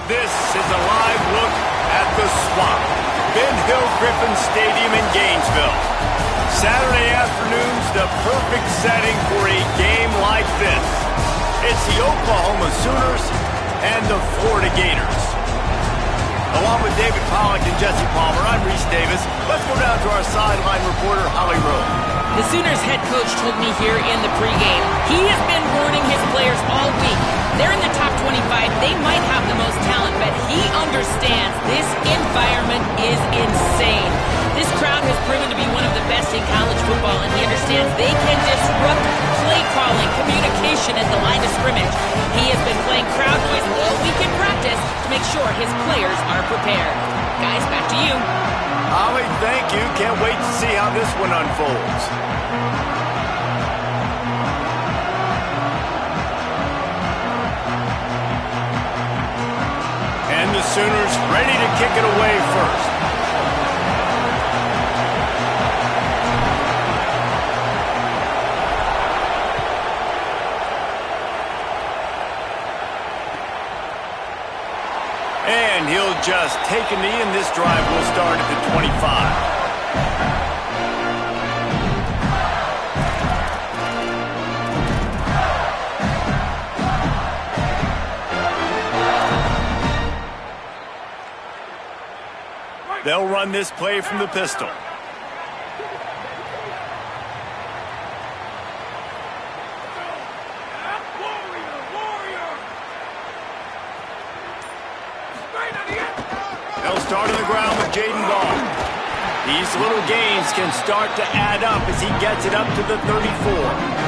This is a live look at the Swamp, Ben Hill Griffin Stadium in Gainesville. Saturday afternoon's the perfect setting for a game like this. It's the Oklahoma Sooners and the Florida Gators. Along with David Pollack and Jesse Palmer, I'm Reese Davis. Let's go down to our sideline reporter, Holly Rowe. The Sooners head coach told me here in the pregame, he has been warning his players all week. They're in the top 25. They might have the most talent, but he understands this environment is insane. This crowd has proven to be one of the best in college football, and he understands they can disrupt play calling, communication at the line of scrimmage. He has been playing crowd noise all week in practice to make sure his players are prepared. Guys, back to you. Holly, thank you. Can't wait to see how this one unfolds. And the Sooners ready to kick it away first. And he'll just take a knee, and this drive will start at the 25. They'll run this play from the pistol. They'll start on the ground with Jaden Ball. These little gains can start to add up as he gets it up to the 34.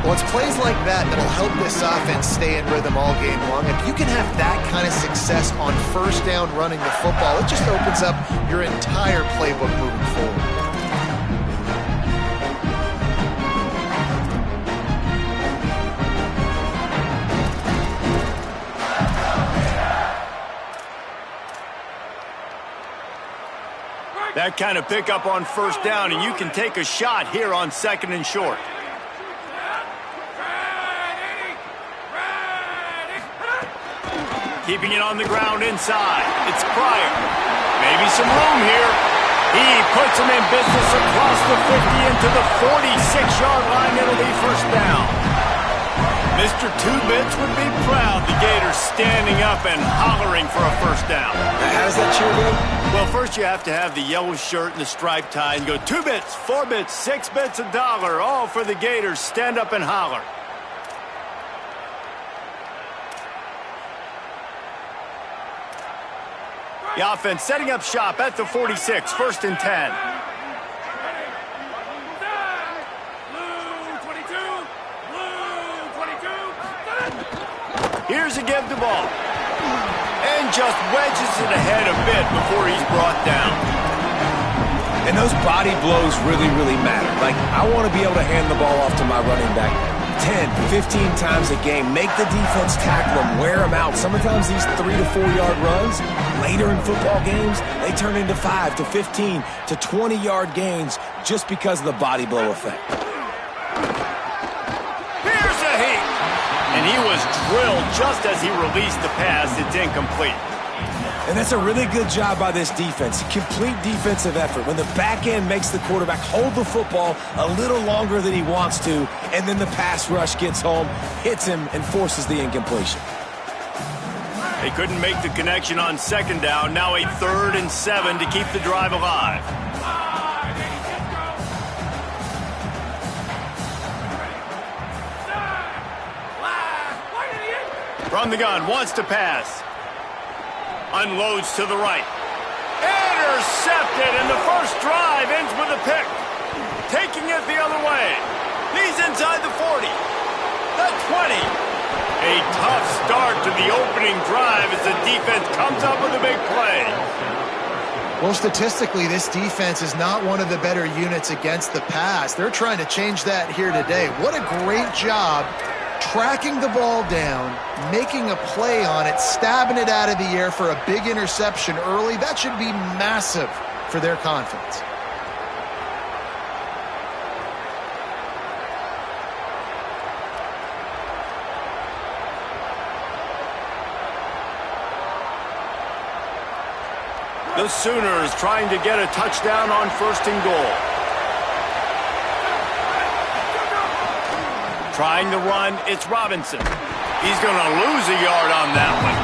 Well, it's plays like that that'll help this offense stay in rhythm all game long. If you can have that kind of success on first down running the football, it just opens up your entire playbook moving forward. That kind of pickup on first down, and you can take a shot here on second and short. Keeping it on the ground inside. It's Pryor. Maybe some room here. He puts him in business across the 50 into the 46-yard line. It'll be first down. Mr. Two-Bits would be proud. The Gators standing up and hollering for a first down. How does that cheer go? Well, first you have to have the yellow shirt and the striped tie and go 2 bits, 4 bits, 6 bits, $1, all for the Gators. Stand up and holler. The offense setting up shop at the 46, first and 10. Here's a give the ball. And just wedges it ahead a bit before he's brought down. And those body blows really, really matter. Like, I want to be able to hand the ball off to my running back 10, 15 times a game. Make the defense tackle them, wear them out. Sometimes these 3 to 4 yard runs, later in football games, they turn into 5 to 15 to 20 yard gains just because of the body blow effect. Here's a heat. And he was drilled just as he released the pass. It's incomplete. And that's a really good job by this defense. Complete defensive effort. When the back end makes the quarterback hold the football a little longer than he wants to, and then the pass rush gets home, hits him, and forces the incompletion. They couldn't make the connection on second down. Now a 3rd and 7 to keep the drive alive. From the gun, wants to pass. Unloads to the right. Intercepted, and the first drive ends with a pick. Taking it the other way. He's inside the 40. The 20. A tough start to the opening drive as the defense comes up with a big play. Well, statistically, this defense is not one of the better units against the pass. They're trying to change that here today. What a great job tracking the ball down, making a play on it, stabbing it out of the air for a big interception early. That should be massive for their confidence. The Sooners trying to get a touchdown on 1st and goal. Trying the run, it's Robinson. He's going to lose a yard on that one.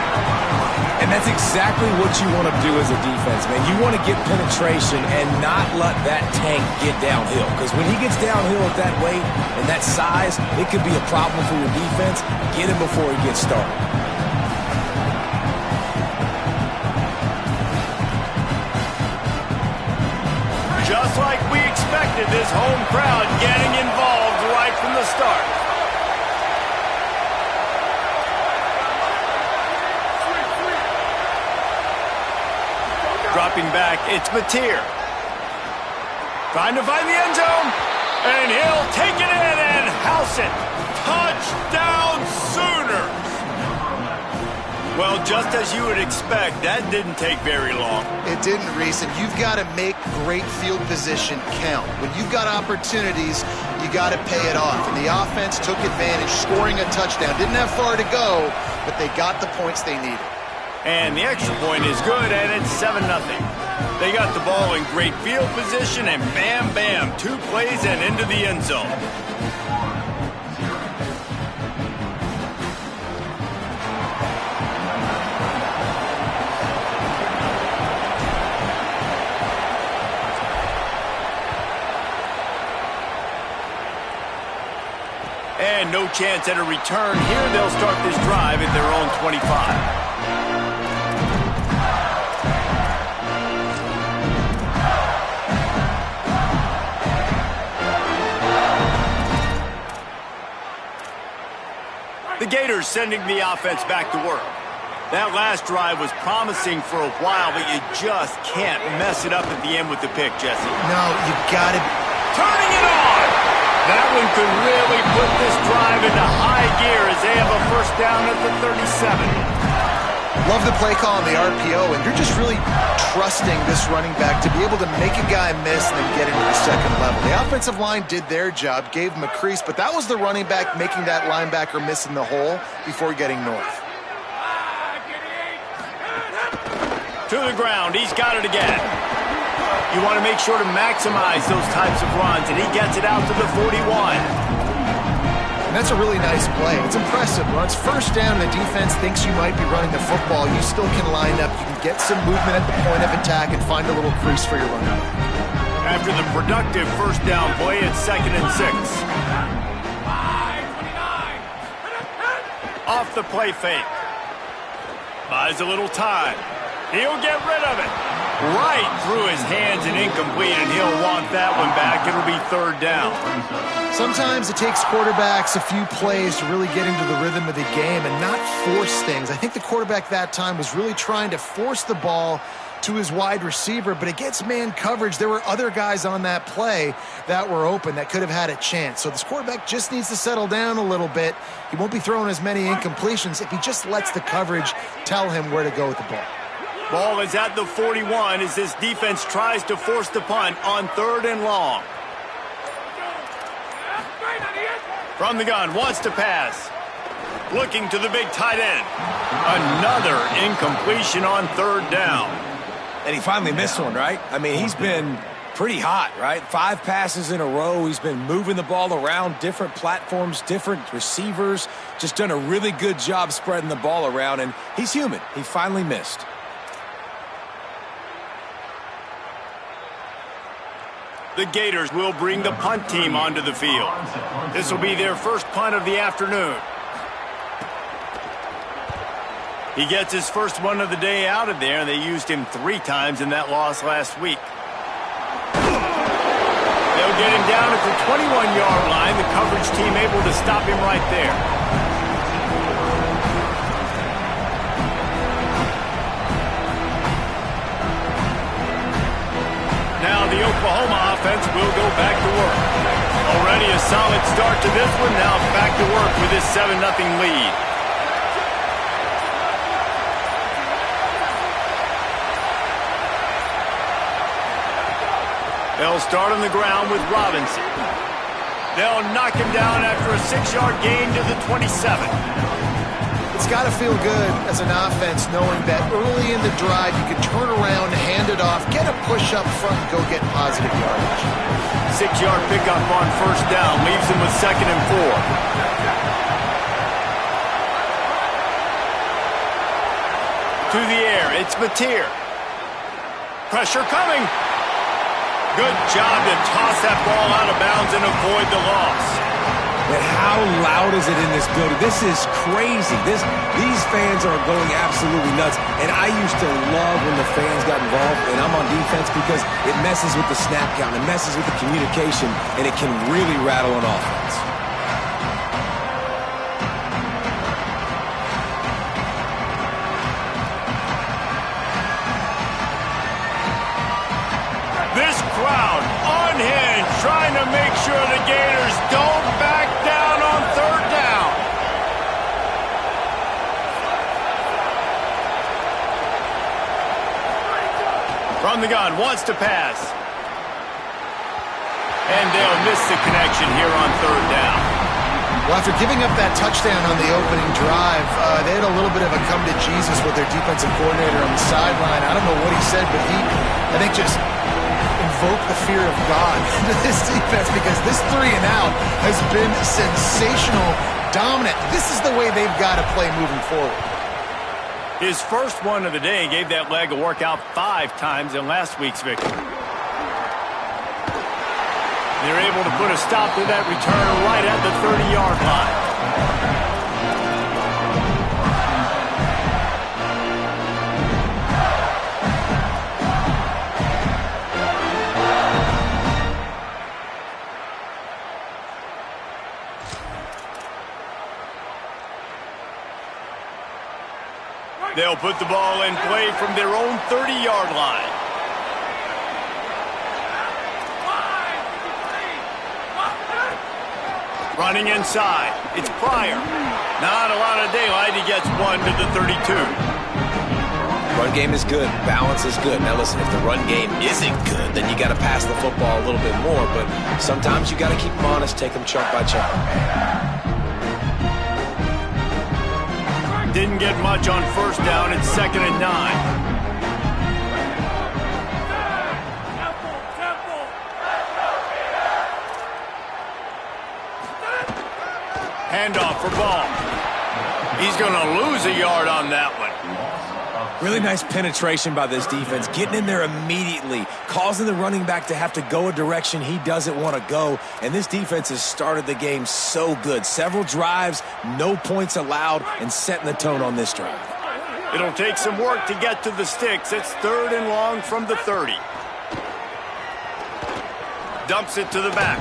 And that's exactly what you want to do as a defense, man. You want to get penetration and not let that tank get downhill. Because when he gets downhill at that weight and that size, it could be a problem for your defense. Get him before he gets started. Just like we expected, this home crowd getting involved right from the start. Dropping back, it's Mateer. Trying to find the end zone, and he'll take it in and house it. Touchdown Sooners! Well, just as you would expect, that didn't take very long. It didn't, Reese, and you've got to make great field position count. When you've got opportunities, you got to pay it off. And the offense took advantage, scoring a touchdown. Didn't have far to go, but they got the points they needed. And the extra point is good, and it's 7-0. They got the ball in great field position, and bam, bam, 2 plays and into the end zone. And no chance at a return. Here they'll start this drive at their own 25. The Gators sending the offense back to work. That last drive was promising for a while, but you just can't mess it up at the end with the pick, Jesse. No, you got to... Turning it on! That one could really put this drive into high gear as they have a first down at the 37. Love the play call on the RPO, and you're just really trusting this running back to be able to make a guy miss and then get into the second level. The offensive line did their job, gave him a crease, but that was the running back making that linebacker miss in the hole before getting north. To the ground, he's got it again. You want to make sure to maximize those types of runs, and he gets it out to the 41. And that's a really nice play. It's impressive. When it's first down, the defense thinks you might be running the football. You still can line up. You can get some movement at the point of attack and find a little crease for your running back. After the productive first down play, it's 2nd and 6. Off the play fake. Buys a little time. He'll get rid of it. Right through his hands and incomplete, and he'll want that one back. It'll be 3rd down. Sometimes it takes quarterbacks a few plays to really get into the rhythm of the game and not force things. I think the quarterback that time was really trying to force the ball to his wide receiver, but against man coverage, there were other guys on that play that were open that could have had a chance. So this quarterback just needs to settle down a little bit. He won't be throwing as many incompletions if he just lets the coverage tell him where to go with the ball. Ball is at the 41 as this defense tries to force the punt on 3rd and long. From the gun, wants to pass. Looking to the big tight end. Another incompletion on 3rd down. And he finally missed one, right? I mean, he's been pretty hot, right? 5 passes in a row. He's been moving the ball around different platforms, different receivers. Just done a really good job spreading the ball around, and he's human. He finally missed. The Gators will bring the punt team onto the field. This will be their first punt of the afternoon. He gets his first one of the day out of there, and they used him 3 times in that loss last week. They'll get him down at the 21-yard line. The coverage team able to stop him right there. Now the Oklahoma offense will go back to work. Already a solid start to this one. Now back to work with this 7-0 lead. They'll start on the ground with Robinson. They'll knock him down after a 6-yard gain to the 27. The It's got to feel good as an offense knowing that early in the drive you can turn around, hand it off, get a push up front, and go get positive yardage. 6-yard pickup on first down leaves them with 2nd and 4. To the air, it's Mateer. Pressure coming. Good job to toss that ball out of bounds and avoid the loss. And how loud is it in this building? This is crazy. These fans are going absolutely nuts. And I used to love when the fans got involved, and I'm on defense because it messes with the snap count, it messes with the communication, and it can really rattle an offense. This crowd unhinged, trying to make sure the Gators don't back down on 3rd down. From the gun, wants to pass. And they'll miss the connection here on 3rd down. Well, after giving up that touchdown on the opening drive, they had a little bit of a come to Jesus with their defensive coordinator on the sideline. I don't know what he said, but he, I think, just invoke the fear of God into this defense because this 3-and-out has been sensational, dominant. This is the way they've got to play moving forward. His first one of the day gave that leg a workout 5 times in last week's victory. They're able to put a stop to that return right at the 30-yard line. They'll put the ball in play from their own 30-yard line. Running inside, it's Pryor. Not a lot of daylight, he gets one to the 32. Run game is good, balance is good. Now listen, if the run game isn't good, then you got to pass the football a little bit more, but sometimes you got to keep them honest, take them chunk by chunk. Didn't get much on first down. It's 2nd and 9. Handoff for Ball. He's going to lose a yard on that one. Really nice penetration by this defense, getting in there immediately, causing the running back to have to go a direction he doesn't want to go. And this defense has started the game so good. Several drives, no points allowed, and setting the tone on this drive. It'll take some work to get to the sticks. It's 3rd and long from the 30. Dumps it to the back.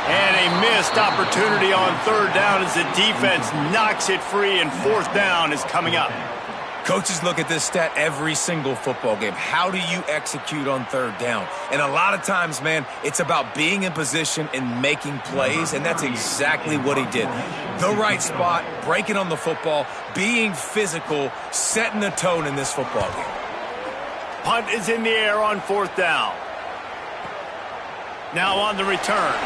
And a missed opportunity on 3rd down as the defense knocks it free, and 4th down is coming up. Coaches look at this stat every single football game. How do you execute on 3rd down? And a lot of times, man, it's about being in position and making plays, and that's exactly what he did. The right spot, breaking on the football, being physical, setting the tone in this football game. Punt is in the air on 4th down. Now on the return.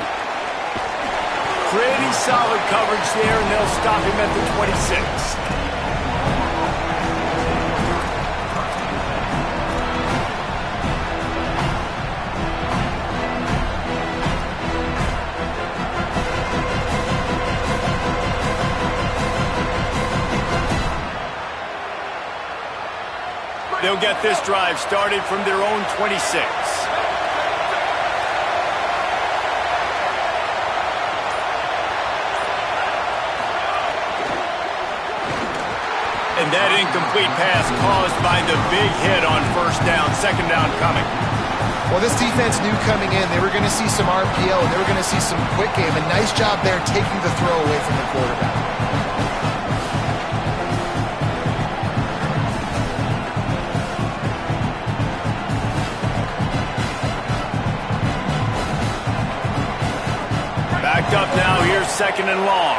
Pretty solid coverage there, and they'll stop him at the 26. They'll get this drive started from their own 26. And that incomplete pass caused by the big hit on first down. 2nd down coming. Well, this defense knew coming in they were going to see some RPO, and they were going to see some quick game. A nice job there taking the throw away from the quarterback. Backed up now. Here's 2nd and long.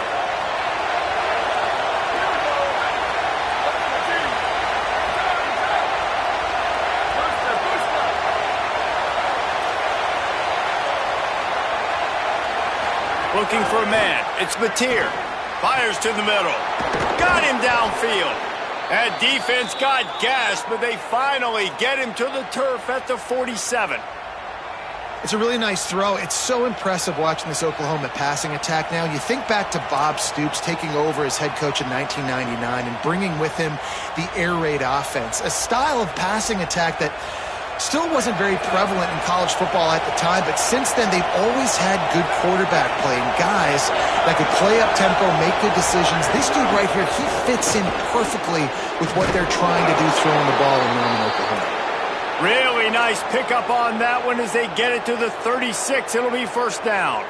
Looking for a man. It's Mateer. Fires to the middle. got him downfield. That defense got gashed, but they finally get him to the turf at the 47. It's a really nice throw. It's so impressive watching this Oklahoma passing attack now. You think back to Bob Stoops taking over as head coach in 1999 and bringing with him the air raid offense, a style of passing attack that still wasn't very prevalent in college football at the time, but since then they've always had good quarterback play and guys that could play up tempo, make good decisions. This dude right here, he fits in perfectly with what they're trying to do throwing the ball in Norman, Oklahoma. Really nice pickup on that one as they get it to the 36. It'll be first down.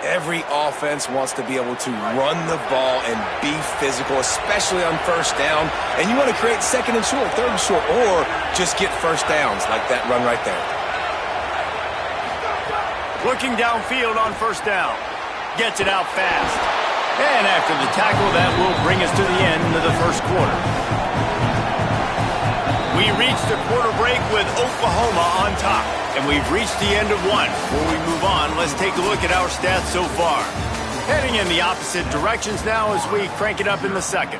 Every offense wants to be able to run the ball and be physical, especially on first down. And you want to create second and short, third and short, or just get first downs like that run right there. Looking downfield on first down. Gets it out fast. And after the tackle, that will bring us to the end of the first quarter. We reached a quarter break with Oklahoma on top, and we've reached the end of one. Before we move on, let's take a look at our stats so far. Heading in the opposite directions now as we crank it up in the second.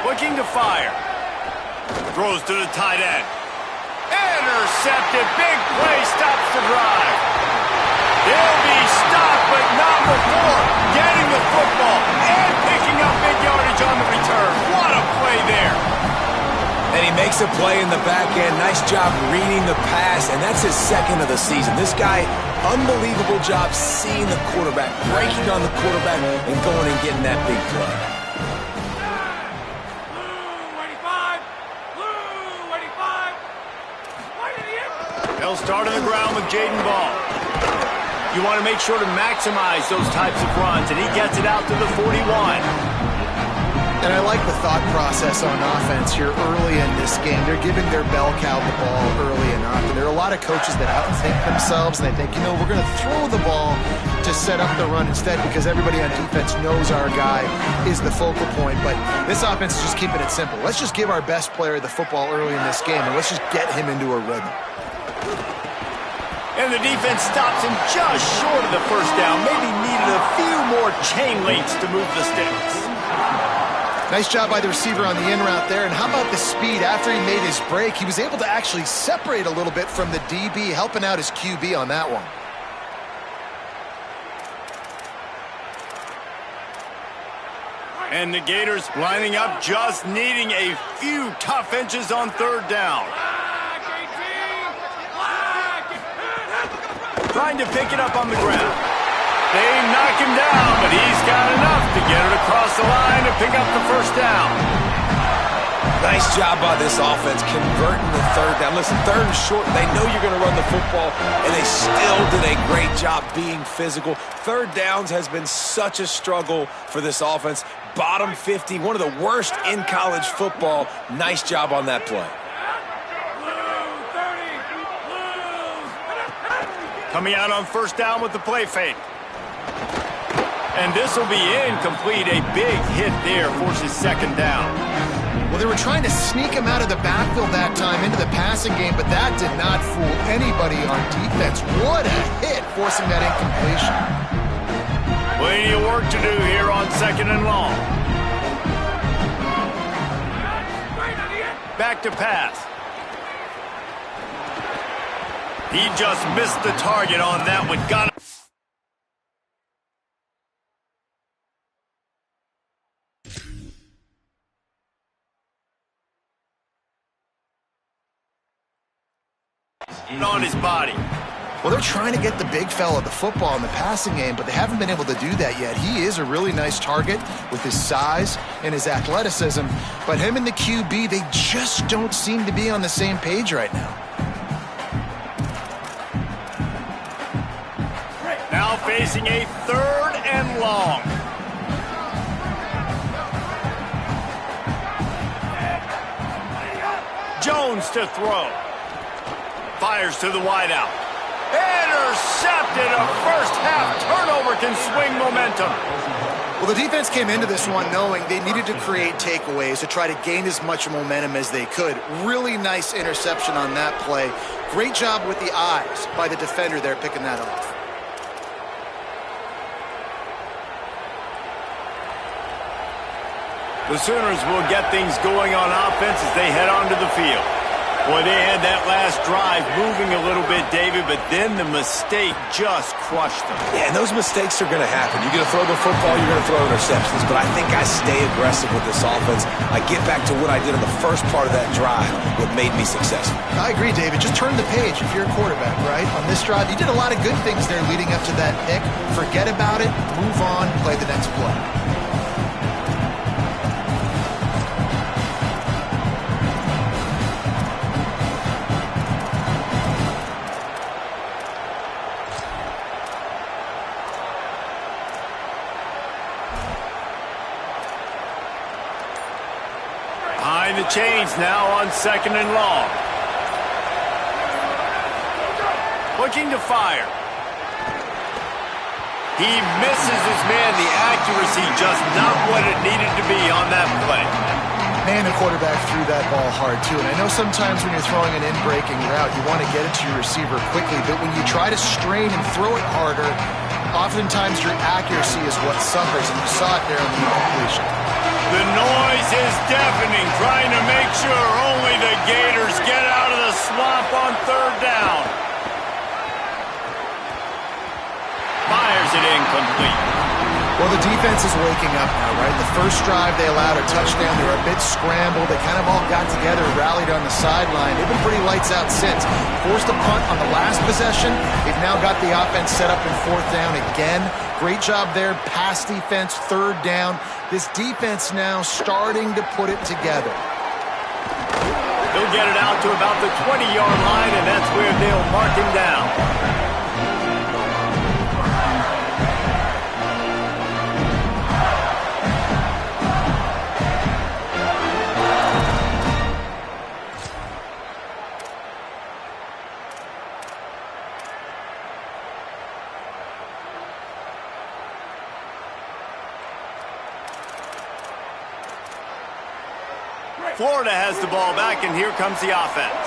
Looking to fire. Throws to the tight end. Intercepted. Big play. Stops the drive. He'll be stopped, but not before getting the football and picking up big yardage on the return. What a play there. And he makes a play in the back end. Nice job reading the pass, and that's his second of the season. This guy, unbelievable job seeing the quarterback, breaking on the quarterback, and going and getting that big play. They'll start on the ground with Jaden Ball. You want to make sure to maximize those types of runs, and he gets it out to the 41. And I like the thought process on offense here early in this game. They're giving their bell cow the ball early enough. And there are a lot of coaches that outthink themselves, and they think, you know, we're going to throw the ball to set up the run instead because everybody on defense knows our guy is the focal point. But this offense is just keeping it simple. Let's just give our best player the football early in this game, and let's just get him into a rhythm. And the defense stops him just short of the first down. Maybe needed a few more chain links to move the sticks. Nice job by the receiver on the in route there. And how about the speed? After he made his break, he was able to actually separate a little bit from the DB, helping out his QB on that one. And the Gators lining up, just needing a few tough inches on third down. Trying to pick it up on the ground. They knock him down, but he's got enough to get it across the line to pick up the first down. Nice job by this offense converting the third down. Listen, third and short, they know you're going to run the football, and they still did a great job being physical. Third downs has been such a struggle for this offense. Bottom 50, one of the worst in college football. Nice job on that play. Coming out on first down with the play fake. And this will be incomplete. A big hit there forces second down. Well, they were trying to sneak him out of the backfield that time into the passing game, but that did not fool anybody on defense. What a hit, forcing that incompletion. Plenty of work to do here on second and long. Back to pass. He just missed the target on that one. Got it. On his body. Well, they're trying to get the big fella the football in the passing game, but they haven't been able to do that yet. He is a really nice target with his size and his athleticism, but him and the QB, they just don't seem to be on the same page right now. Now facing a third and long. Jones to throw. Fires to the wideout. Intercepted. A first-half turnover can swing momentum. Well, the defense came into this one knowing they needed to create takeaways to try to gain as much momentum as they could. Really nice interception on that play. Great job with the eyes by the defender there picking that off. The Sooners will get things going on offense as they head onto the field. Boy, they had that last drive moving a little bit, David, but then the mistake just crushed them. Yeah, and those mistakes are going to happen. You're going to throw the football, you're going to throw interceptions, but I think I stay aggressive with this offense. I get back to what I did in the first part of that drive, what made me successful. I agree, David. Just turn the page if you're a quarterback, right? On this drive, you did a lot of good things there leading up to that pick. Forget about it, move on, play the next play. Behind the chains now on 2nd and long. Looking to fire. He misses his man. The accuracy just not what it needed to be on that play. Man, the quarterback threw that ball hard, too. And I know sometimes when you're throwing an in-breaking route, you want to get it to your receiver quickly. But when you try to strain and throw it harder, oftentimes your accuracy is what suffers. And you saw it there on the incompletion. The noise is deafening, trying to make sure only the Gators get out of the swamp on 3rd down. Fires it incomplete. Well, the defense is waking up now, right? The first drive, they allowed a touchdown. They were a bit scrambled. They kind of all got together, rallied on the sideline. They've been pretty lights out since. Forced a punt on the last possession. They've now got the offense set up in 4th down again. Great job there. Pass defense, 3rd down. This defense now starting to put it together. He'll get it out to about the 20-yard line, and that's where they'll mark him down. Florida has the ball back, and here comes the offense.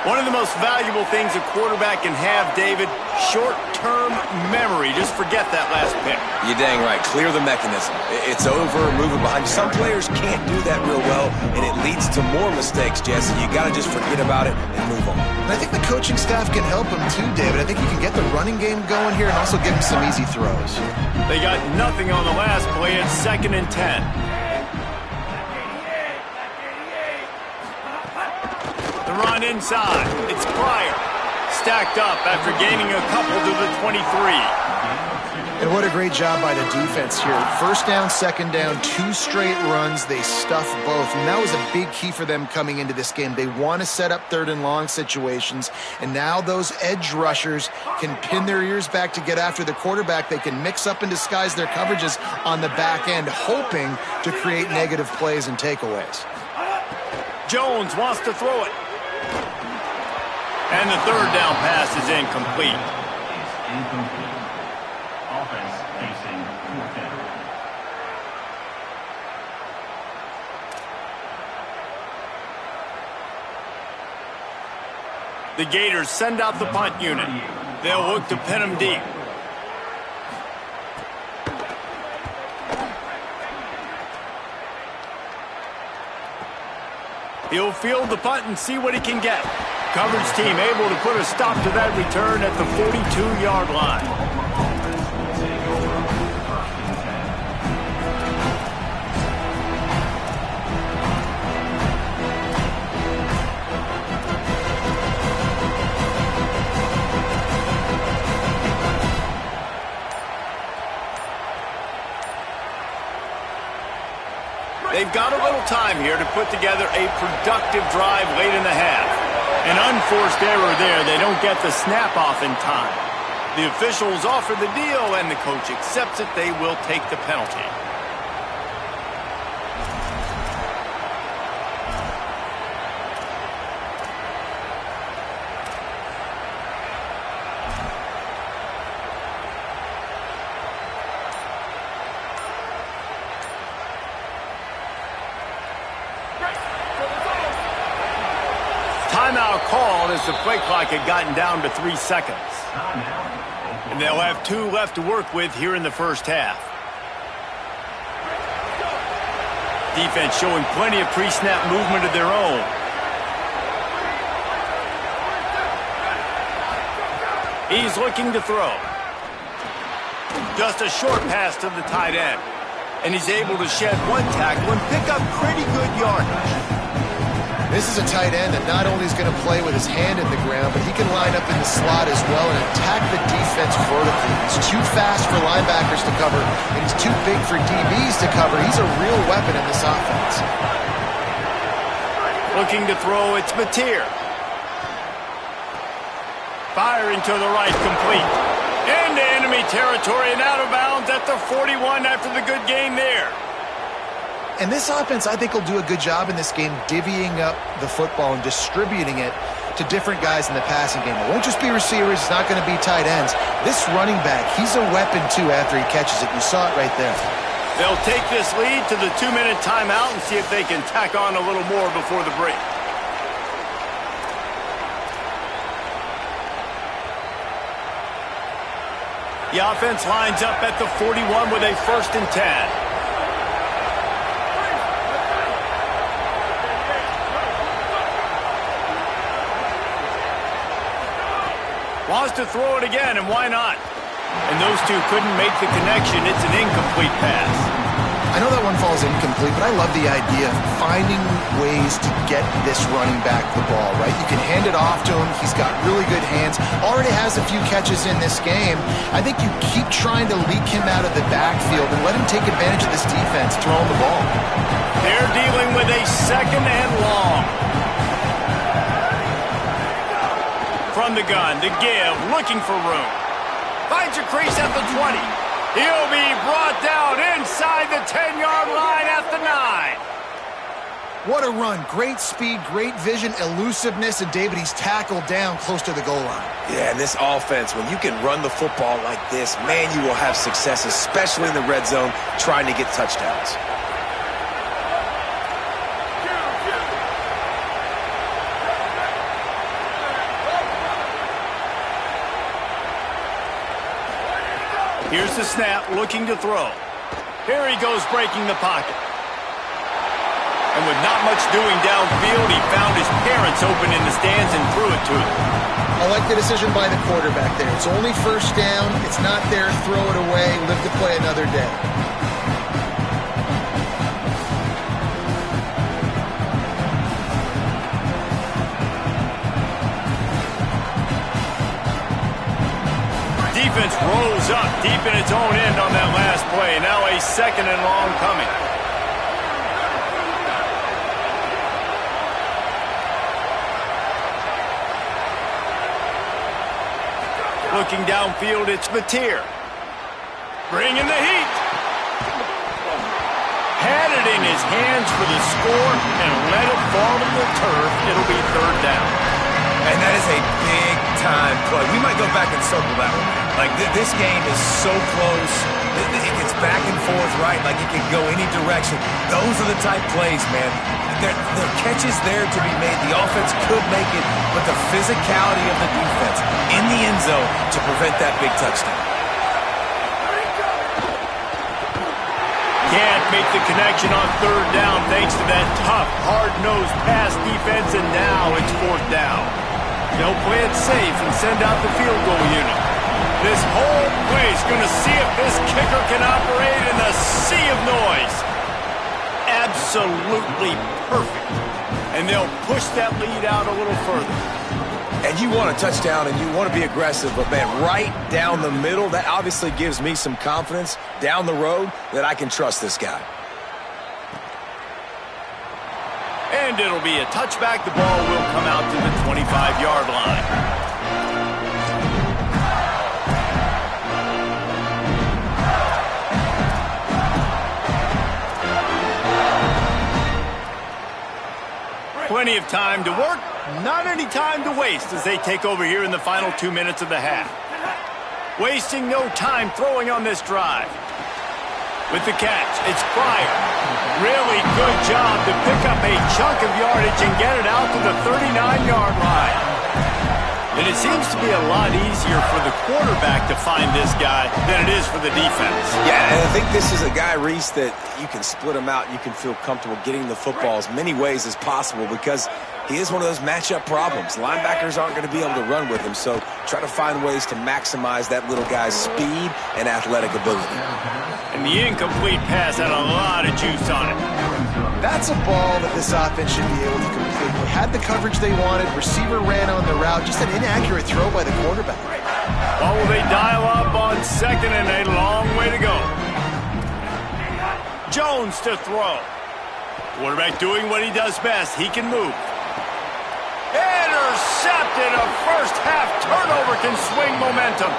One of the most valuable things a quarterback can have, David, short-term memory. Just forget that last pick. You're dang right. Clear the mechanism. It's over, move it behind you. Some players can't do that real well, and it leads to more mistakes, Jesse. You got to just forget about it and move on. And I think the coaching staff can help him too, David. I think you can get the running game going here and also give him some easy throws. They got nothing on the last play. It's 2nd and 10. Run inside. It's Pryor. Stacked up after gaining a couple to the 23. And what a great job by the defense here. 1st down, 2nd down, 2 straight runs. They stuff both. And that was a big key for them coming into this game. They want to set up 3rd and long situations. And now those edge rushers can pin their ears back to get after the quarterback. They can mix up and disguise their coverages on the back end, hoping to create negative plays and takeaways. Jones wants to throw it. And the 3rd down pass is incomplete. Offense facing 4th down. The Gators send out the punt unit. They'll look to pin him deep. He'll field the punt and see what he can get. Coverage team able to put a stop to that return at the 42-yard line. They've got a little time here to put together a productive drive late in the half. An unforced error there. They don't get the snap off in time. The officials offer the deal, and the coach accepts it. They will take the penalty. as the play clock had gotten down to 3 seconds. And they'll have 2 left to work with here in the first half. Defense showing plenty of pre-snap movement of their own. He's looking to throw. Just a short pass to the tight end. And he's able to shed 1 tackle and pick up pretty good yardage. This is a tight end that not only is going to play with his hand in the ground, but he can line up in the slot as well and attack the defense vertically. He's too fast for linebackers to cover, and he's too big for DBs to cover. He's a real weapon in this offense. Looking to throw, it's Mateer. Firing to the right, complete. Into enemy territory and out of bounds at the 41 after the good gain there. And this offense, I think, will do a good job in this game divvying up the football and distributing it to different guys in the passing game. It won't just be receivers. It's not going to be tight ends. This running back, he's a weapon, too, after he catches it. You saw it right there. They'll take this lead to the 2-minute timeout and see if they can tack on a little more before the break. The offense lines up at the 41 with a 1st and 10. Wants to throw it again, and why not? And those two couldn't make the connection. It's an incomplete pass. I know that one falls incomplete, but I love the idea of finding ways to get this running back the ball, right? You can hand it off to him. He's got really good hands. Already has a few catches in this game. I think you keep trying to leak him out of the backfield and let him take advantage of this defense throwing the ball. They're dealing with a 2nd and long. From the gun, to give, looking for room. Finds a crease at the 20. He'll be brought down inside the 10-yard line at the 9. What a run. Great speed, great vision, elusiveness, and David, he's tackled down close to the goal line. Yeah, and this offense, when you can run the football like this, man, you will have success, especially in the red zone, trying to get touchdowns. Here's the snap, looking to throw. Here he goes, breaking the pocket. And with not much doing downfield, he found his parents open in the stands and threw it to him. I like the decision by the quarterback there. It's only 1st down. It's not there. Throw it away. Live to play another day. Defense rolls up deep in its own end on that last play. Now a 2nd and long coming. Looking downfield, it's Mateer. Bringing the heat. Had it in his hands for the score and let it fall to the turf. It'll be 3rd down. And that is a big-time play. We might go back and circle that one. Like, this game is so close. It gets back and forth, right? Like, it can go any direction. Those are the type plays, man. There are catches there to be made. The offense could make it, but the physicality of the defense in the end zone to prevent that big touchdown. Can't make the connection on 3rd down thanks to that tough, hard-nosed pass defense, and now it's 4th down. They'll play it safe and send out the field goal unit. This whole play's going to see if this kicker can operate in the sea of noise. Absolutely perfect. And they'll push that lead out a little further. And you want a touchdown and you want to be aggressive, but man, right down the middle, that obviously gives me some confidence down the road that I can trust this guy. And it'll be a touchback. The ball will come out to the 25-yard line. Plenty of time to work, not any time to waste as they take over here in the final 2 minutes of the half. Wasting no time throwing on this drive. With the catch, it's Pryor. Really good job to pick up a chunk of yardage and get it out to the 39-yard line. And it seems to be a lot easier for the quarterback to find this guy than it is for the defense. Yeah, and I think this is a guy, Reese, that you can split him out. You can feel comfortable getting the football as many ways as possible because he is one of those matchup problems. Linebackers aren't going to be able to run with him, so try to find ways to maximize that little guy's speed and athletic ability. And the incomplete pass had a lot of juice on it. That's a ball that this offense should be able to complete. They had the coverage they wanted. Receiver ran on the route. Just an inaccurate throw by the quarterback. Well, will they dial up on second and a long way to go? Jones to throw. Quarterback doing what he does best. He can move. Intercepted. A first half turnover can swing momentum.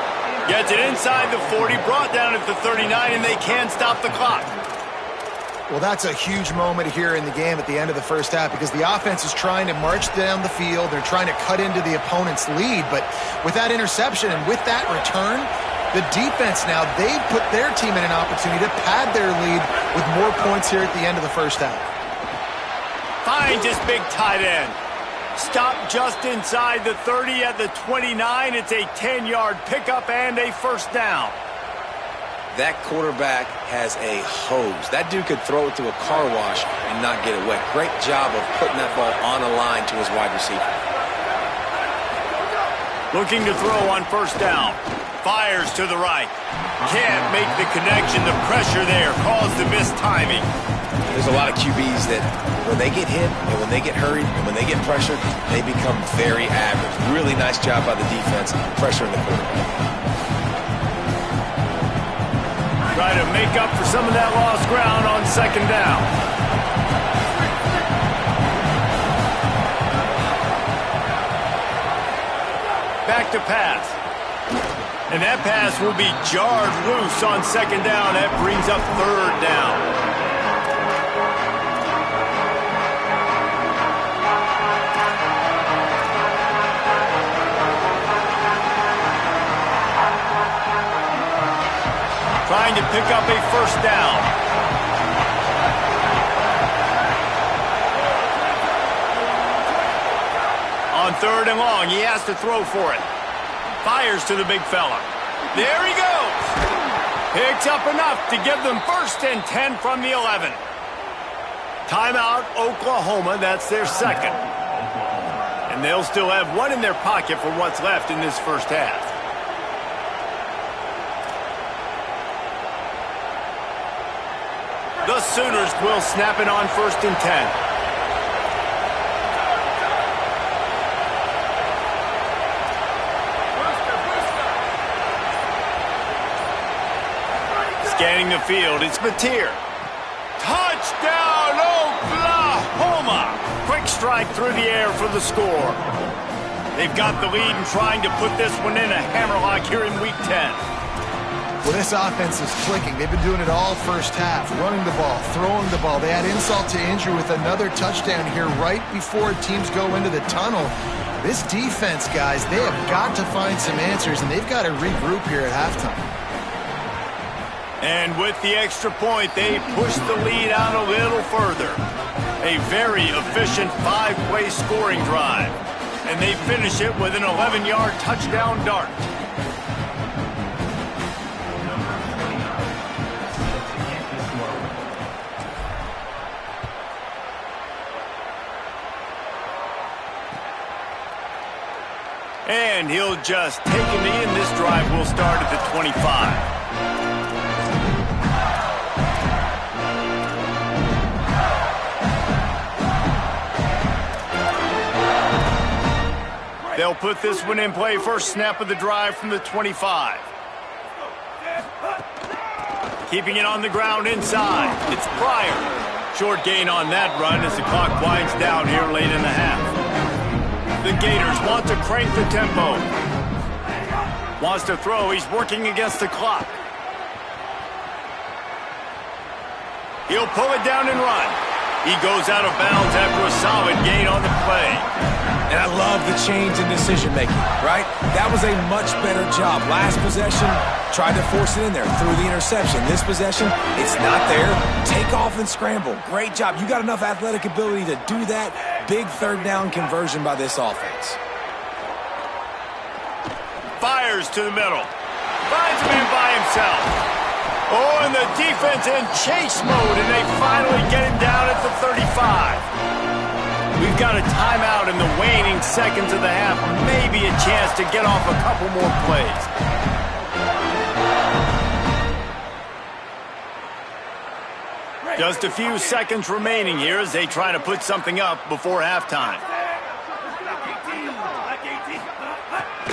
Gets it inside the 40, brought down at the 39, and they can't stop the clock. Well, that's a huge moment here in the game at the end of the first half because the offense is trying to march down the field. They're trying to cut into the opponent's lead, but with that interception and with that return, the defense now, they put their team in an opportunity to pad their lead with more points here at the end of the first half. Finds his big tight end. Stopped just inside the 30 at the 29. It's a 10-yard pickup and a first down. That quarterback has a hose. That dude could throw it to a car wash and not get it wet. Great job of putting that ball on a line to his wide receiver. Looking to throw on first down. Fires to the right. Can't make the connection. The pressure there caused the missed timing. There's a lot of QBs that when they get hit and when they get hurried and when they get pressured, they become very average. Really nice job by the defense pressuring the quarterback. Try to make up for some of that lost ground on second down. Back to pass. And that pass will be jarred loose on second down. That brings up third down. Trying to pick up a first down. On third and long, he has to throw for it. Fires to the big fella. There he goes. Picks up enough to give them first and 10 from the 11. Timeout, Oklahoma. That's their second. And they'll still have one in their pocket for what's left in this first half. The Sooners will snap it on first and 10. Scanning the field, it's Mateer. Touchdown, Oklahoma! Quick strike through the air for the score. They've got the lead and trying to put this one in a hammerlock here in Week 10. Well, this offense is clicking. They've been doing it all first half, running the ball, throwing the ball. They add insult to injury with another touchdown here right before teams go into the tunnel. This defense, guys, they have got to find some answers, and they've got to regroup here at halftime. And with the extra point, they push the lead out a little further. A very efficient 5-play scoring drive. And they finish it with an 11-yard touchdown dart. And he'll just take him in. This drive will start at the 25. They'll put this one in play. First snap of the drive from the 25. Keeping it on the ground inside. It's Pryor. Short gain on that run as the clock winds down here late in the half. The Gators want to crank the tempo. Wants to throw. He's working against the clock. He'll pull it down and run. He goes out of bounds after a solid gain on the play. And I love the change in decision-making, right? That was a much better job. Last possession, tried to force it in there, threw the interception. This possession, it's not there. Take off and scramble. Great job. You got enough athletic ability to do that. Big third down conversion by this offense. fires to the middle. Finds a man by himself. Oh, and the defense in chase mode, and they finally get him down at the 35. We've got a timeout in the waning seconds of the half. Maybe a chance to get off a couple more plays. Just a few seconds remaining here as they try to put something up before halftime.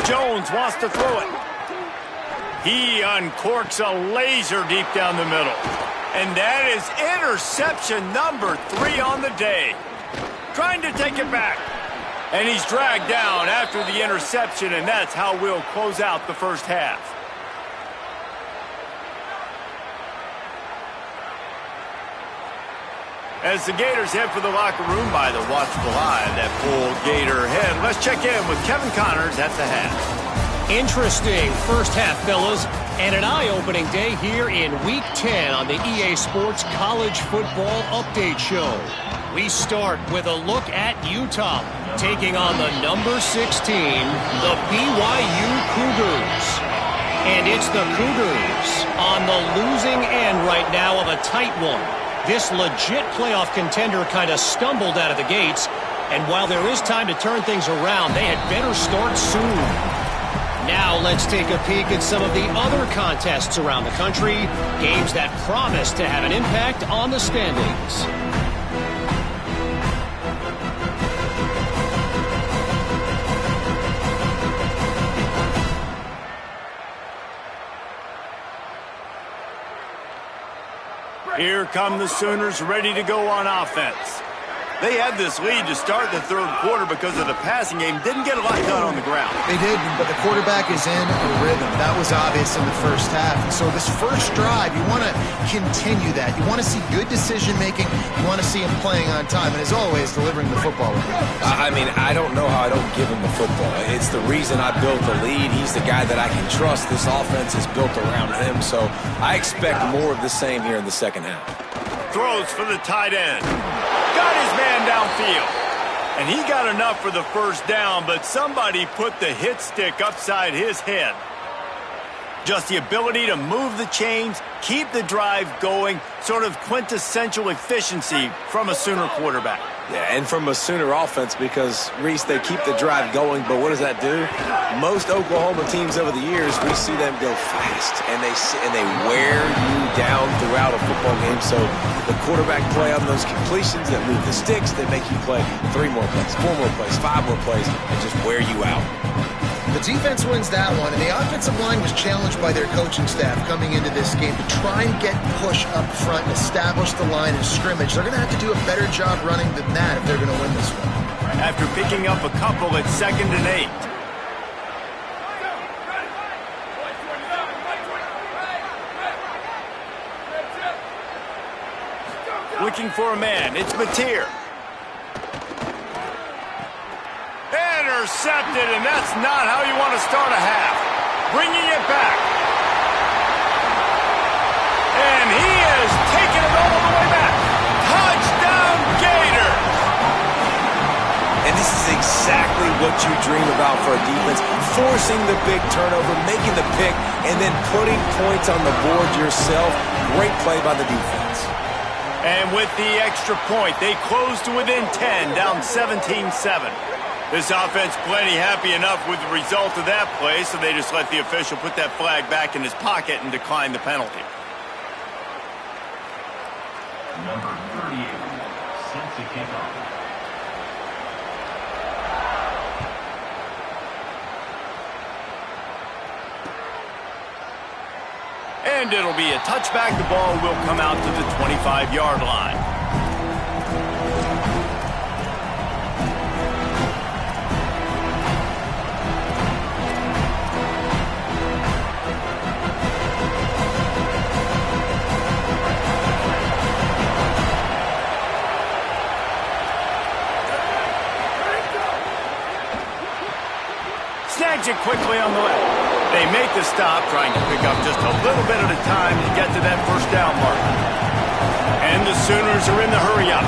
Jones wants to throw it. He uncorks a laser deep down the middle. And that is interception number 3 on the day. Trying to take it back. And he's dragged down after the interception, and that's how we'll close out the first half. As the Gators head for the locker room by the watchful eye of that full Gator head, let's check in with Kevin Connors at the half. Interesting first half, fellas, and an eye-opening day here in Week 10 on the EA Sports College Football Update Show. We start with a look at Utah, taking on the number 16, the BYU Cougars. And it's the Cougars on the losing end right now of a tight one. This legit playoff contender kind of stumbled out of the gates, and while there is time to turn things around, they had better start soon. Now let's take a peek at some of the other contests around the country, games that promise to have an impact on the standings. Here come the Sooners ready to go on offense. They had this lead to start the third quarter because of the passing game. Didn't get a lot done on the ground. They did, but the quarterback is in a rhythm. That was obvious in the first half. And so this first drive, you want to continue that. You want to see good decision-making. You want to see him playing on time. And as always, delivering the football. I mean, I don't know how I don't give him the football. It's the reason I built the lead. He's the guy that I can trust. This offense is built around him. So I expect more of the same here in the second half. Throws for the tight end. Got his man downfield. And he got enough for the first down, but somebody put the hit stick upside his head. Just the ability to move the chains, keep the drive going, sort of quintessential efficiency from a Sooner quarterback. Yeah, and from a Sooner offense because, Reese, they keep the drive going, but what does that do? Most Oklahoma teams over the years, we see them go fast, and they wear you down throughout a football game. So the quarterback play on those completions that move the sticks, that make you play 3 more plays, 4 more plays, 5 more plays, and just wear you out. The defense wins that one, and the offensive line was challenged by their coaching staff coming into this game to try and get push up front and establish the line of scrimmage. They're going to have to do a better job running than that if they're going to win this one. After picking up a couple at 2nd and 8. Looking for a man. It's Mateer. Intercepted, and that's not how you want to start a half. Bringing it back. And he is taking it all the way back. Touchdown, Gator. And this is exactly what you dream about for a defense. Forcing the big turnover, making the pick, and then putting points on the board yourself. Great play by the defense. And with the extra point, they close to within 10, down 17-7. This offense plenty happy enough with the result of that play, so they just let the official put that flag back in his pocket and decline the penalty. Number 38, sets the kickoff. And it'll be a touchback. The ball will come out to the 25-yard line. Snags it quickly on the left. They make the stop, trying to pick up just a little bit at a time to get to that first down mark. And the Sooners are in the hurry up.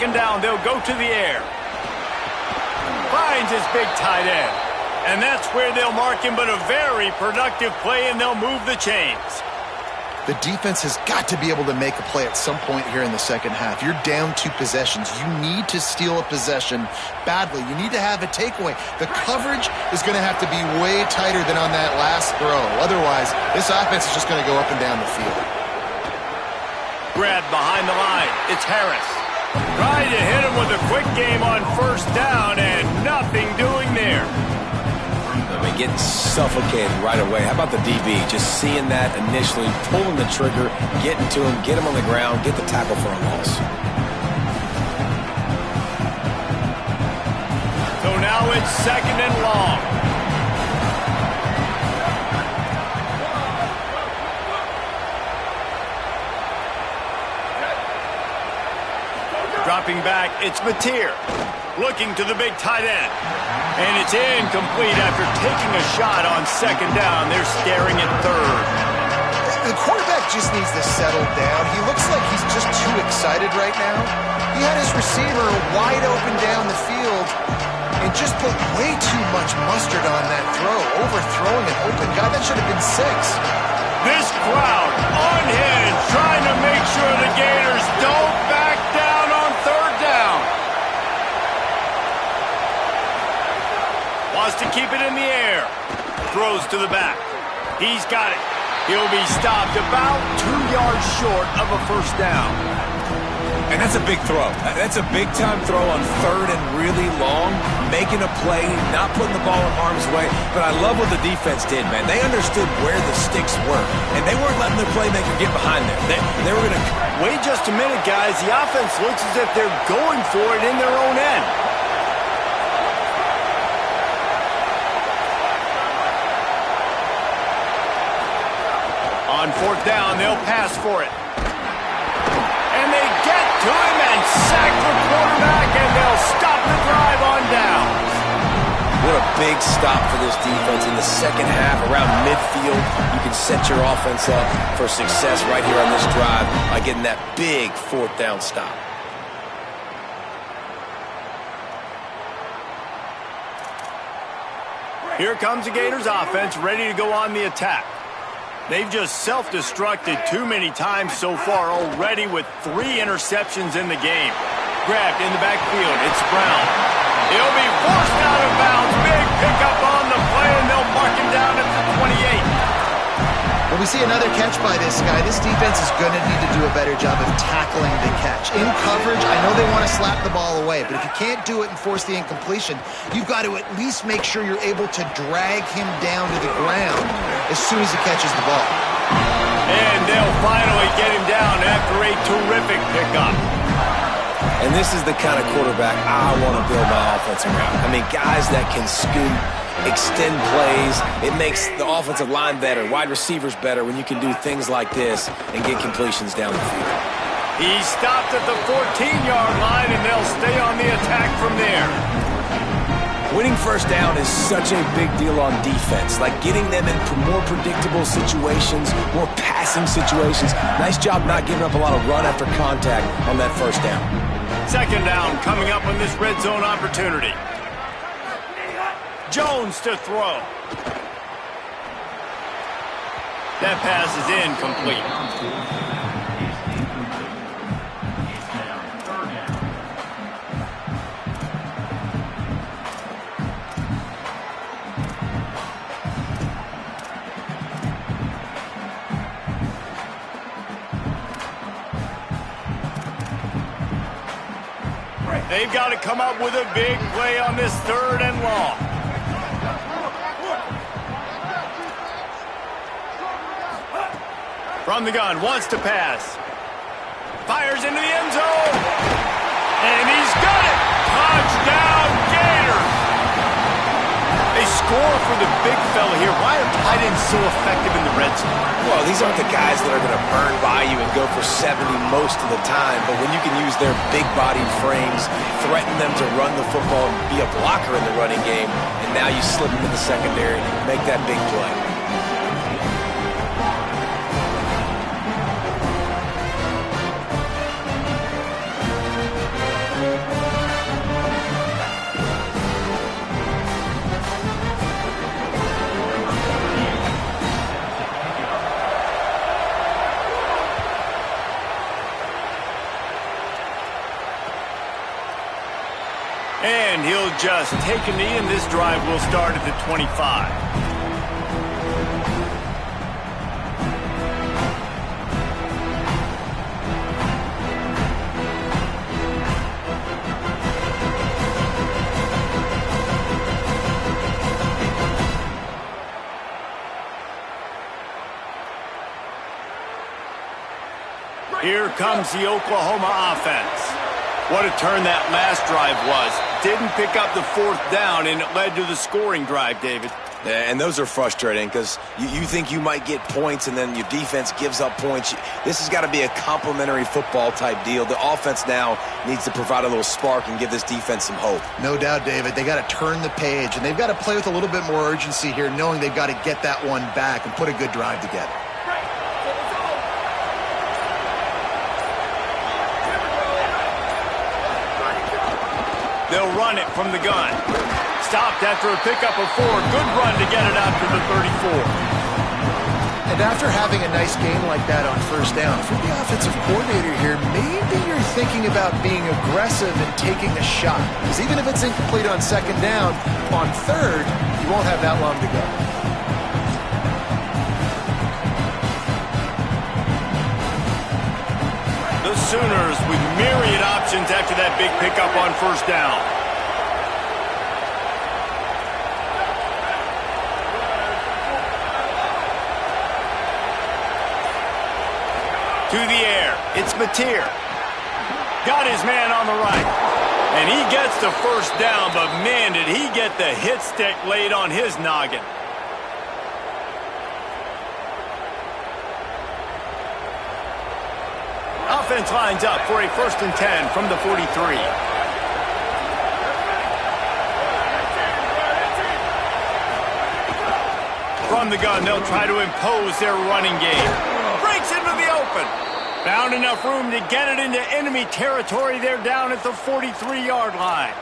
second down, they'll go to the air. Finds his big tight end. And that's where they'll mark him, but a very productive play, and they'll move the chains. The defense has got to be able to make a play at some point here in the second half. You're down 2 possessions. You need to steal a possession badly. You need to have a takeaway. The coverage is going to have to be way tighter than on that last throw. Otherwise, this offense is just going to go up and down the field. Grabbed behind the line. It's Harris. Trying to hit him with a quick game on first down, and nothing doing there. I mean, getting suffocated right away. How about the DB? Just seeing that initially, pulling the trigger, getting to him, get him on the ground, get the tackle for a loss. So now it's second and long. Dropping back, it's Mateer. Looking to the big tight end. And it's incomplete after taking a shot on second down. They're staring at third. The quarterback just needs to settle down. He looks like he's just too excited right now. He had his receiver wide open down the field and just put way too much mustard on that throw, overthrowing an open guy. That should have been 6. This crowd unhinged, trying to make sure the Gators don't back down on third down. Wants to keep it in the air. Throws to the back. He's got it. He'll be stopped about 2 yards short of a first down. And that's a big throw. That's a big-time throw on third and really long, making a play, not putting the ball in harm's way. But I love what the defense did, man. They understood where the sticks were, and they weren't letting the playmaker get behind them. They were going to... Wait just a minute, guys. The offense looks as if they're going for it in their own end. On fourth down, they'll pass for it. And they get to him and sack the quarterback, and they'll stop the drive on downs. What a big stop for this defense in the second half around midfield. You can set your offense up for success right here on this drive by getting that big fourth down stop. Here comes the Gators offense ready to go on the attack. They've just self-destructed too many times so far already with 3 interceptions in the game. Grabbed in the backfield, it's Brown. He'll be forced out of bounds. Big pickup on the play, and they'll mark him down at the 28. When we see another catch by this guy, this defense is going to need to do a better job of tackling the catch. In coverage, I know they want to slap the ball away, but if you can't do it and force the incompletion, you've got to at least make sure you're able to drag him down to the ground as soon as he catches the ball. And they'll finally get him down after a terrific pickup. And this is the kind of quarterback I want to build my offense around. I mean, guys that can scoot, extend plays. It makes the offensive line better, wide receivers better when you can do things like this and get completions down the field. He stopped at the 14-yard line, and they'll stay on the attack from there. Winning first down is such a big deal on defense, like getting them in more predictable situations, more passing situations. Nice job not giving up a lot of run after contact on that first down. Second down coming up on this red zone opportunity. Jones to throw. That pass is incomplete. They've got to come up with a big play on this third and long. From the gun, wants to pass. Fires into the end zone. And he's got it. Touchdown, Gators. They score for the big fella here. Why are tight ends so effective in the red zone? Well, these aren't the guys that are going to burn by you and go for 70 most of the time, but when you can use their big-bodied frames, threaten them to run the football and be a blocker in the running game, and now you slip them in the secondary, make that big play. And he'll just take a knee, and this drive will start at the 25. Here comes the Oklahoma offense. What a turn that last drive was. Didn't pick up the fourth down, and it led to the scoring drive, David. Yeah, and those are frustrating because you think you might get points, and then your defense gives up points. This has got to be a complementary football type deal. The offense now needs to provide a little spark and give this defense some hope. No doubt, David. They got to turn the page, and they've got to play with a little bit more urgency here, knowing they've got to get that one back and put a good drive together. They'll run it from the gun. Stopped after a pickup of 4. Good run to get it out to the 34. And after having a nice game like that on first down, if you're the offensive coordinator here, maybe you're thinking about being aggressive and taking a shot. Because even if it's incomplete on second down, on third, you won't have that long to go. The Sooners with myriad options after that big pickup on first down. To the air, it's Mateer. Got his man on the right. And he gets the first down, but man, did he get the hit stick laid on his noggin. Offense lines up for a 1st and 10 from the 43. From the gun, they'll try to impose their running game. Breaks into the open. Found enough room to get it into enemy territory. They're down at the 43-yard line.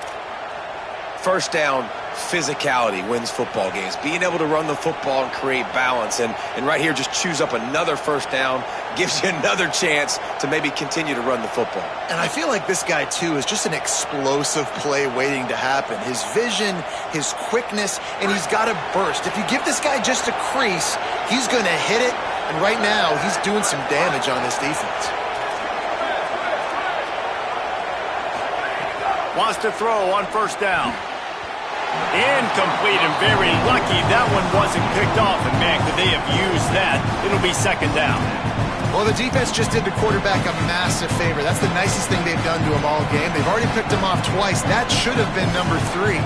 First down, physicality wins football games. Being able to run the football and create balance. And right here, just choose up another first down. Gives you another chance to maybe continue to run the football. And I feel like this guy, too, is just an explosive play waiting to happen. His vision, his quickness, and he's got a burst. If you give this guy just a crease, he's going to hit it. And right now, he's doing some damage on this defense. Wants to throw on first down. Incomplete, and very lucky that one wasn't picked off. And, man, could they have used that? It'll be second down. Well, the defense just did the quarterback a massive favor. That's the nicest thing they've done to him all game. They've already picked him off twice. That should have been number 3.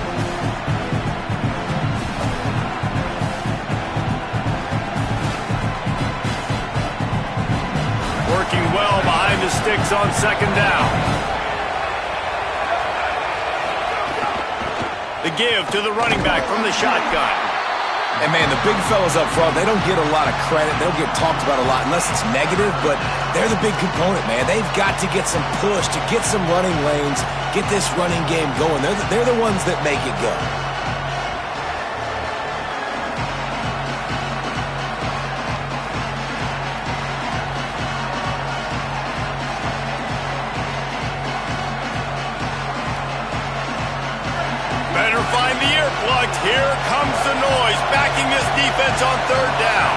Working well behind the sticks on second down. The give to the running back from the shotgun. And, man, the big fellas up front, they don't get a lot of credit. They don't get talked about a lot unless it's negative, but they're the big component, man. They've got to get some push, to get some running lanes, get this running game going. They're the ones that make it go. Better find the earplugs. Here comes the noise, backing this defense on third down.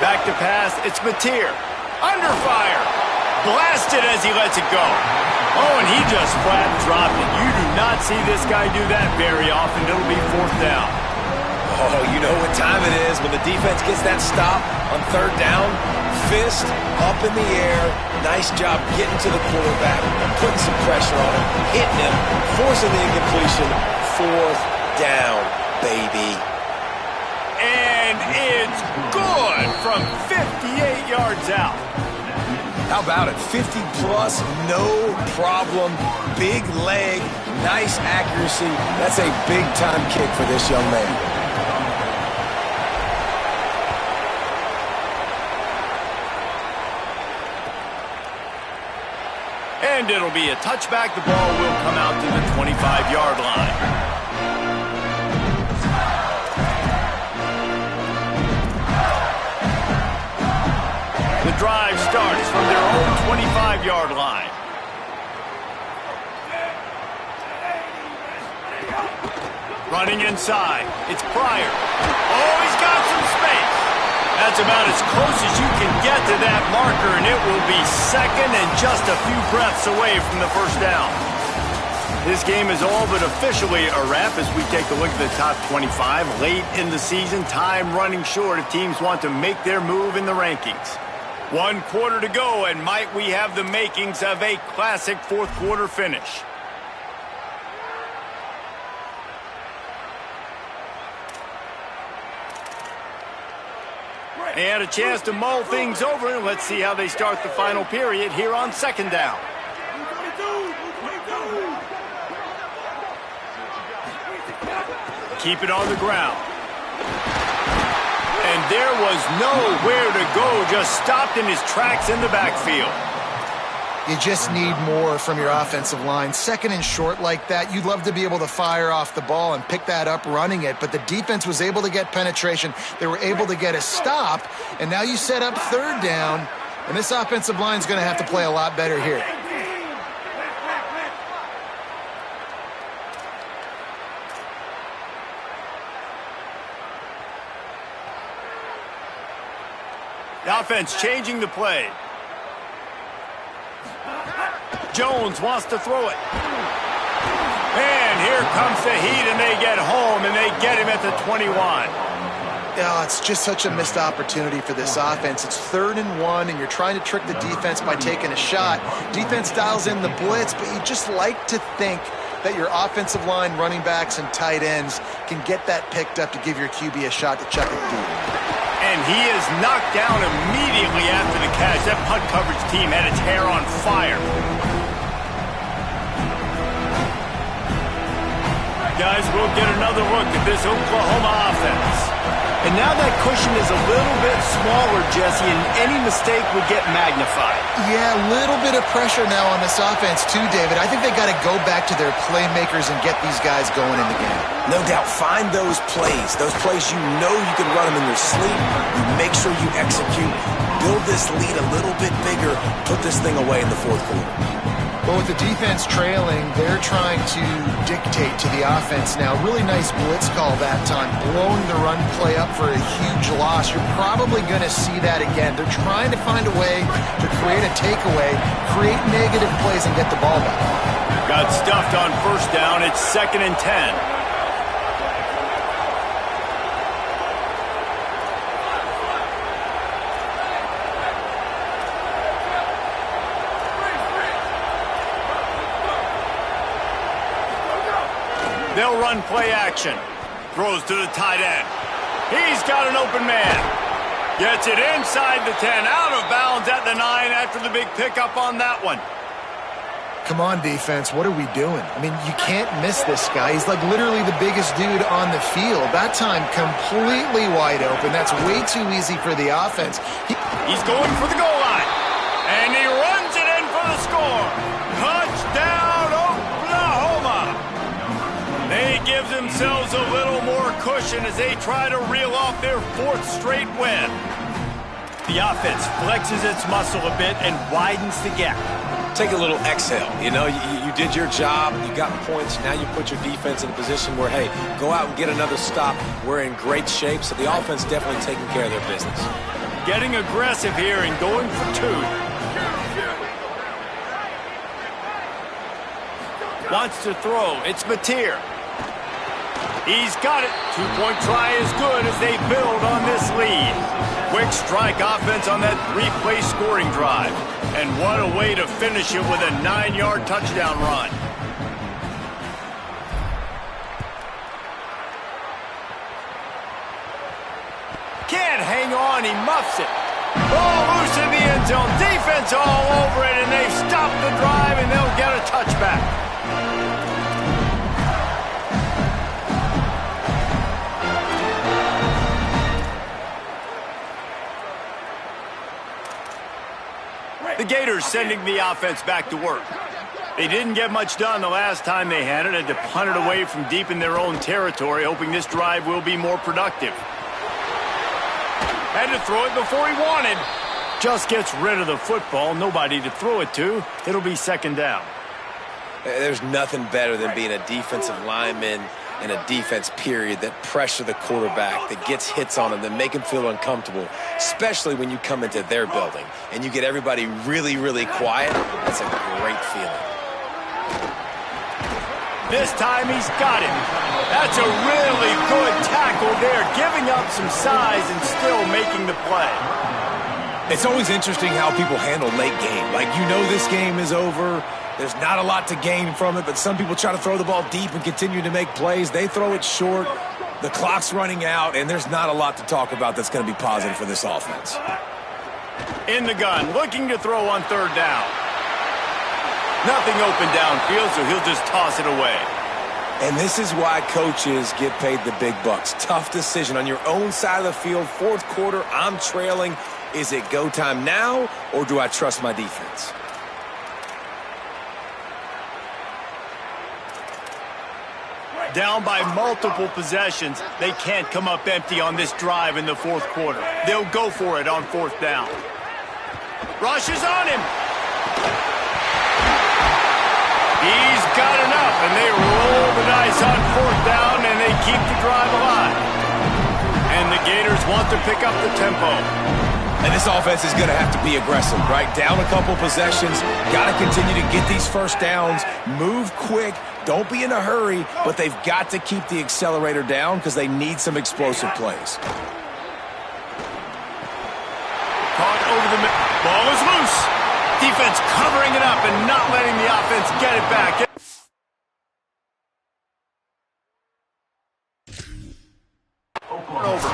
Back to pass, it's Mateer. Under fire. Blasted as he lets it go. Oh, and he just flat dropped it. You do not see this guy do that very often. It'll be fourth down. Oh, you know what time it is when the defense gets that stop on third down. Fist up in the air. Nice job getting to the quarterback, putting some pressure on him, hitting him, forcing the incompletion. Fourth down, baby. And it's good from 58 yards out. How about it? 50 plus, no problem. Big leg, nice accuracy. That's a big-time kick for this young man. And it'll be a touchback. The ball will come out to the 25-yard line. The drive 25-yard line. Running inside. It's Pryor. Oh, he's got some space. That's about as close as you can get to that marker, and it will be second and just a few breaths away from the first down. This game is all but officially a wrap as we take a look at the top 25. Late in the season, time running short if teams want to make their move in the rankings. 1 quarter to go, and might we have the makings of a classic fourth-quarter finish. They had a chance to mull things over. Let's see how they start the final period here on second down. Keep it on the ground. And there was nowhere to go, just stopped in his tracks in the backfield. You just need more from your offensive line. Second and short like that, you'd love to be able to fire off the ball and pick that up running it, but the defense was able to get penetration. They were able to get a stop, and now you set up third down, and this offensive line is going to have to play a lot better here. The offense changing the play. Jones wants to throw it. And here comes the heat, and they get home, and they get him at the 21. Oh, it's just such a missed opportunity for this offense. It's 3rd and 1, and you're trying to trick the defense by taking a shot. Defense dials in the blitz, but you just like to think that your offensive line, running backs, and tight ends can get that picked up to give your QB a shot to chuck it deep. And he is knocked down immediately after the catch. That punt coverage team had its hair on fire. Guys, we'll get another look at this Oklahoma offense. And now that cushion is a little bit smaller, Jesse, and any mistake would get magnified. Yeah, a little bit of pressure now on this offense too, David. I think they got to go back to their playmakers and get these guys going in the game. No doubt, find those plays you know you can run them in your sleep. You make sure you execute, build this lead a little bit bigger, put this thing away in the fourth quarter. But with the defense trailing, they're trying to dictate to the offense now. Really nice blitz call that time, blowing the run play up for a huge loss. You're probably going to see that again. They're trying to find a way to create a takeaway, create negative plays, and get the ball back. Got stuffed on first down. It's 2nd and 10. They'll run play action. Throws to the tight end. He's got an open man. Gets it inside the 10. Out of bounds at the 9 after the big pickup on that one. Come on, defense. What are we doing? I mean, you can't miss this guy. He's like literally the biggest dude on the field. That time completely wide open. That's way too easy for the offense. He's going for the goal line. And he runs it in for the score. Touchdown, Oklahoma. They give themselves a little more cushion as they try to reel off their 4th straight win. The offense flexes its muscle a bit and widens the gap. Take a little exhale. You know, you did your job. You got points. Now you put your defense in a position where, hey, go out and get another stop. We're in great shape, so the offense definitely taking care of their business. Getting aggressive here and going for 2. Wants to throw. It's Mateer. He's got it. 2-point try is good as they build on this lead. Quick strike offense on that 3-play scoring drive. And what a way to finish it with a 9-yard touchdown run. Can't hang on. He muffs it. Ball loose in the end zone. Defense all over it, and they've stopped the drive, and they'll get a touchback. The Gators sending the offense back to work. They didn't get much done the last time they had it. Had to punt it away from deep in their own territory, hoping this drive will be more productive. Had to throw it before he wanted. Just gets rid of the football, nobody to throw it to. It'll be second down. There's nothing better than being a defensive lineman in a defense period that pressure the quarterback, that gets hits on him, that make him feel uncomfortable, especially when you come into their building and you get everybody really, really quiet. That's a great feeling. This time he's got him. That's a really good tackle there, giving up some size and still making the play. It's always interesting how people handle late game. Like, you know this game is over. There's not a lot to gain from it, but some people try to throw the ball deep and continue to make plays. They throw it short. The clock's running out, and there's not a lot to talk about that's going to be positive for this offense. In the gun, looking to throw on third down. Nothing open downfield, so he'll just toss it away. And this is why coaches get paid the big bucks. Tough decision on your own side of the field. Fourth quarter, I'm trailing. Is it go time now, or do I trust my defense? Down by multiple possessions, they can't come up empty on this drive in the fourth quarter. They'll go for it on fourth down. Rushes on him. He's got enough, and they roll the dice on fourth down, and they keep the drive alive. And the Gators want to pick up the tempo. And this offense is going to have to be aggressive, right? Down a couple possessions, got to continue to get these first downs, move quick, don't be in a hurry, but they've got to keep the accelerator down because they need some explosive plays. Caught over the middle. Ball is loose. Defense covering it up and not letting the offense get it back. Over.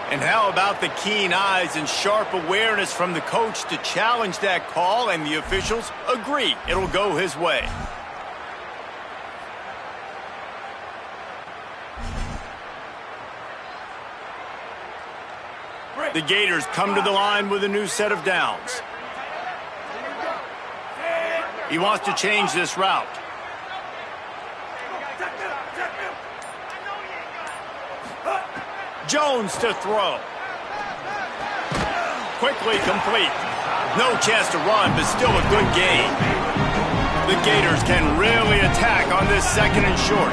And how about the keen eyes and sharp awareness from the coach to challenge that call, and the officials agree it'll go his way. The Gators come to the line with a new set of downs. He wants to change this route. Jones to throw. Quickly complete. No chance to run, but still a good gain. The Gators can really attack on this second and short.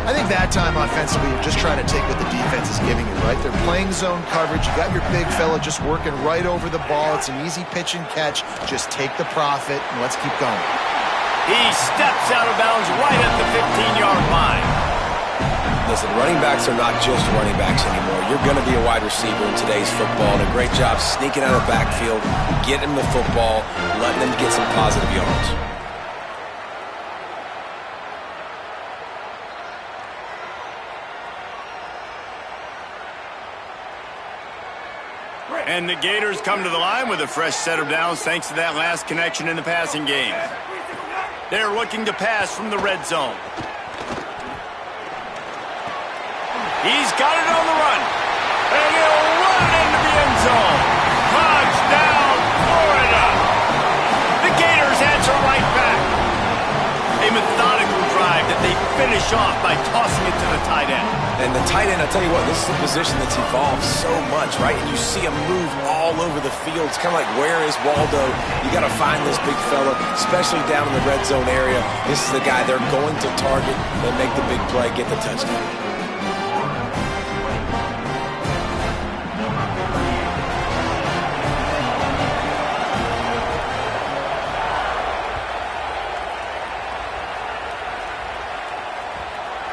I think that time offensively, you're just trying to take what the defense is giving you, right? They're playing zone coverage. You got your big fella just working right over the ball. It's an easy pitch and catch. Just take the profit and let's keep going. He steps out of bounds right at the 15-yard line. Listen, running backs are not just running backs anymore. You're going to be a wide receiver in today's football, and a great job sneaking out of the backfield, getting the football, letting them get some positive yards. And the Gators come to the line with a fresh set of downs thanks to that last connection in the passing game. They're looking to pass from the red zone. He's got it on the run. And he'll run it into the end zone. Touchdown, Florida. The Gators answer right back. A methodical drive that they finish off by tossing it to the tight end. And the tight end, I'll tell you what, this is a position that's evolved so much, right? And you see him move all over the field. It's kind of like, where is Waldo? You got to find this big fella, especially down in the red zone area. This is the guy they're going to target. They'll make the big play, get the touchdown.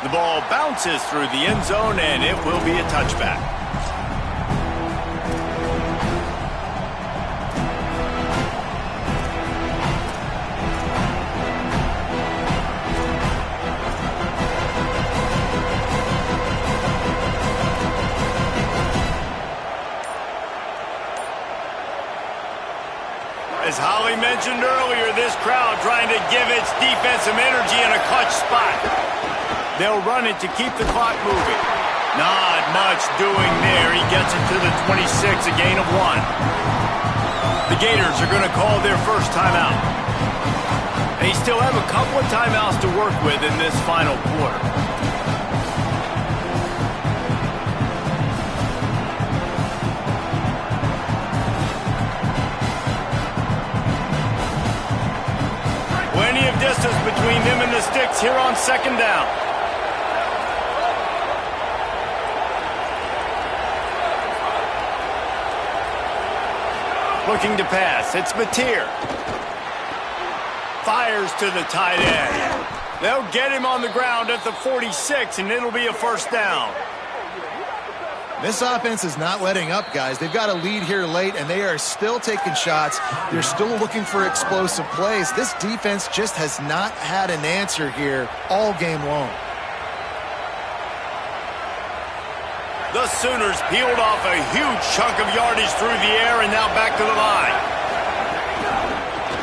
The ball bounces through the end zone, and it will be a touchback. As Holly mentioned earlier, this crowd trying to give its defense some energy in a clutch spot. They'll run it to keep the clock moving. Not much doing there. He gets it to the 26, a gain of 1. The Gators are going to call their first timeout. They still have a couple of timeouts to work with in this final quarter. Plenty of distance between them and the sticks here on second down. Looking to pass. It's Mateer. Fires to the tight end. They'll get him on the ground at the 46, and it'll be a first down. This offense is not letting up, guys. They've got a lead here late, and they are still taking shots. They're still looking for explosive plays. This defense just has not had an answer here all game long. The Sooners peeled off a huge chunk of yardage through the air and now back to the line.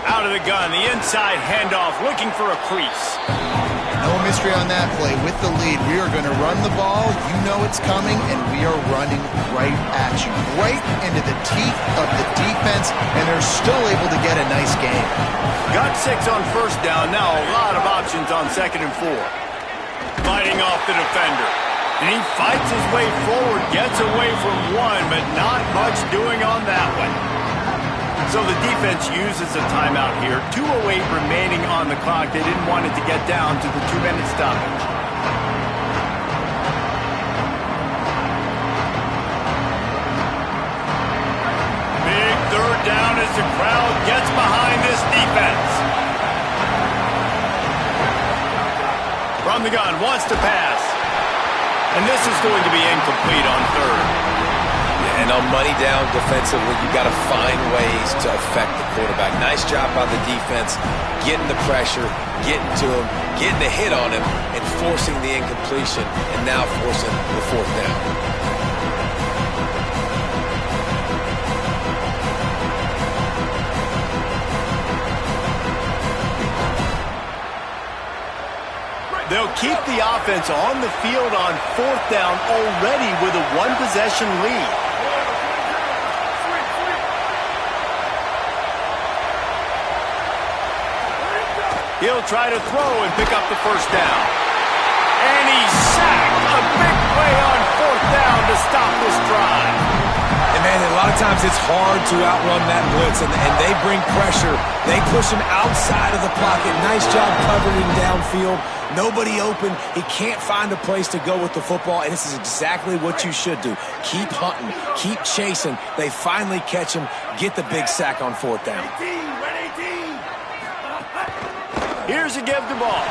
Out of the gun, the inside handoff, looking for a crease. No mystery on that play. With the lead, we are going to run the ball. You know it's coming, and we are running right at you. Right into the teeth of the defense, and they're still able to get a nice game. Got 6 on first down. Now a lot of options on 2nd and 4. Fighting off the defender. And he fights his way forward, gets away from one, but not much doing on that one. So the defense uses a timeout here. 2:08 remaining on the clock. They didn't want it to get down to the 2-minute stoppage. Big third down as the crowd gets behind this defense. From the gun, wants to pass. And this is going to be incomplete on third. And on money down defensively, you've got to find ways to affect the quarterback. Nice job by the defense, getting the pressure, getting to him, getting a hit on him, and forcing the incompletion, and now forcing the 4th down. They'll keep the offense on the field on 4th down already with a 1-possession lead. He'll try to throw and pick up the first down. And he's sacked. A big play on 4th down to stop this drive. And man, a lot of times it's hard to outrun that blitz, and they bring pressure. They push him outside of the pocket. Nice job covering him downfield. Nobody open. He can't find a place to go with the football, and this is exactly what you should do. Keep hunting. Keep chasing. They finally catch him, get the big sack on 4th down. Here's a give the ball.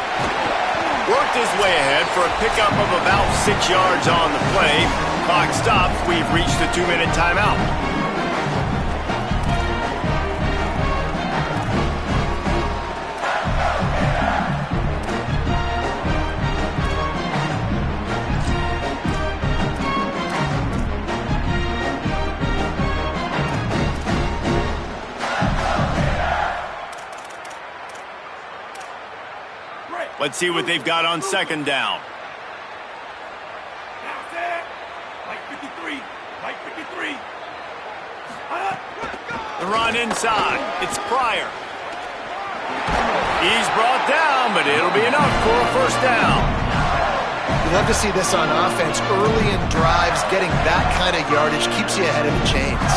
Worked his way ahead for a pickup of about 6 yards on the play. Clock stops. We've reached the 2-minute timeout. Let's see what they've got on 2nd down. The run inside. It's Pryor. He's brought down, but it'll be enough for a first down. You love to see this on offense. Early in drives, getting that kind of yardage keeps you ahead of the chains.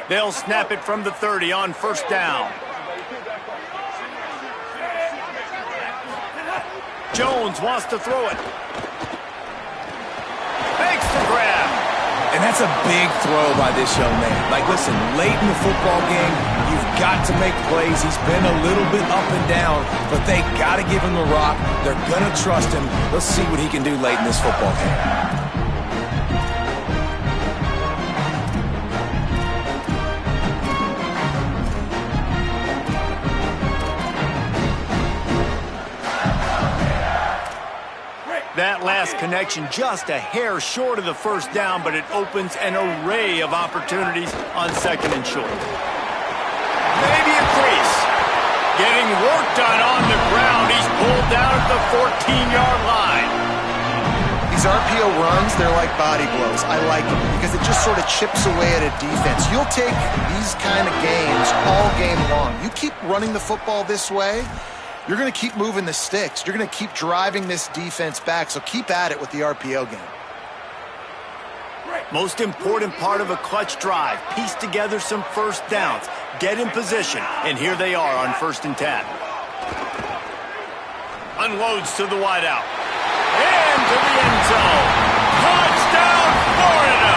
They'll snap it from the 30 on first down. Jones wants to throw it. Makes the grab. And that's a big throw by this young man. Like, listen, late in the football game, you've got to make plays. He's been a little bit up and down, but they got to give him the rock. They're going to trust him. Let's see what he can do late in this football game. That last connection just a hair short of the first down, but it opens an array of opportunities on 2nd and short. Maybe a crease. Getting work done on the ground. He's pulled down at the 14-yard line. These RPO runs, they're like body blows. I like them because it just sort of chips away at a defense. You'll take these kind of games all game long. You keep running the football this way, you're going to keep moving the sticks. You're going to keep driving this defense back, so keep at it with the RPO game. Most important part of a clutch drive, piece together some first downs, get in position, and here they are on 1st and 10. Unloads to the wideout. Into the end zone. Touchdown, Florida!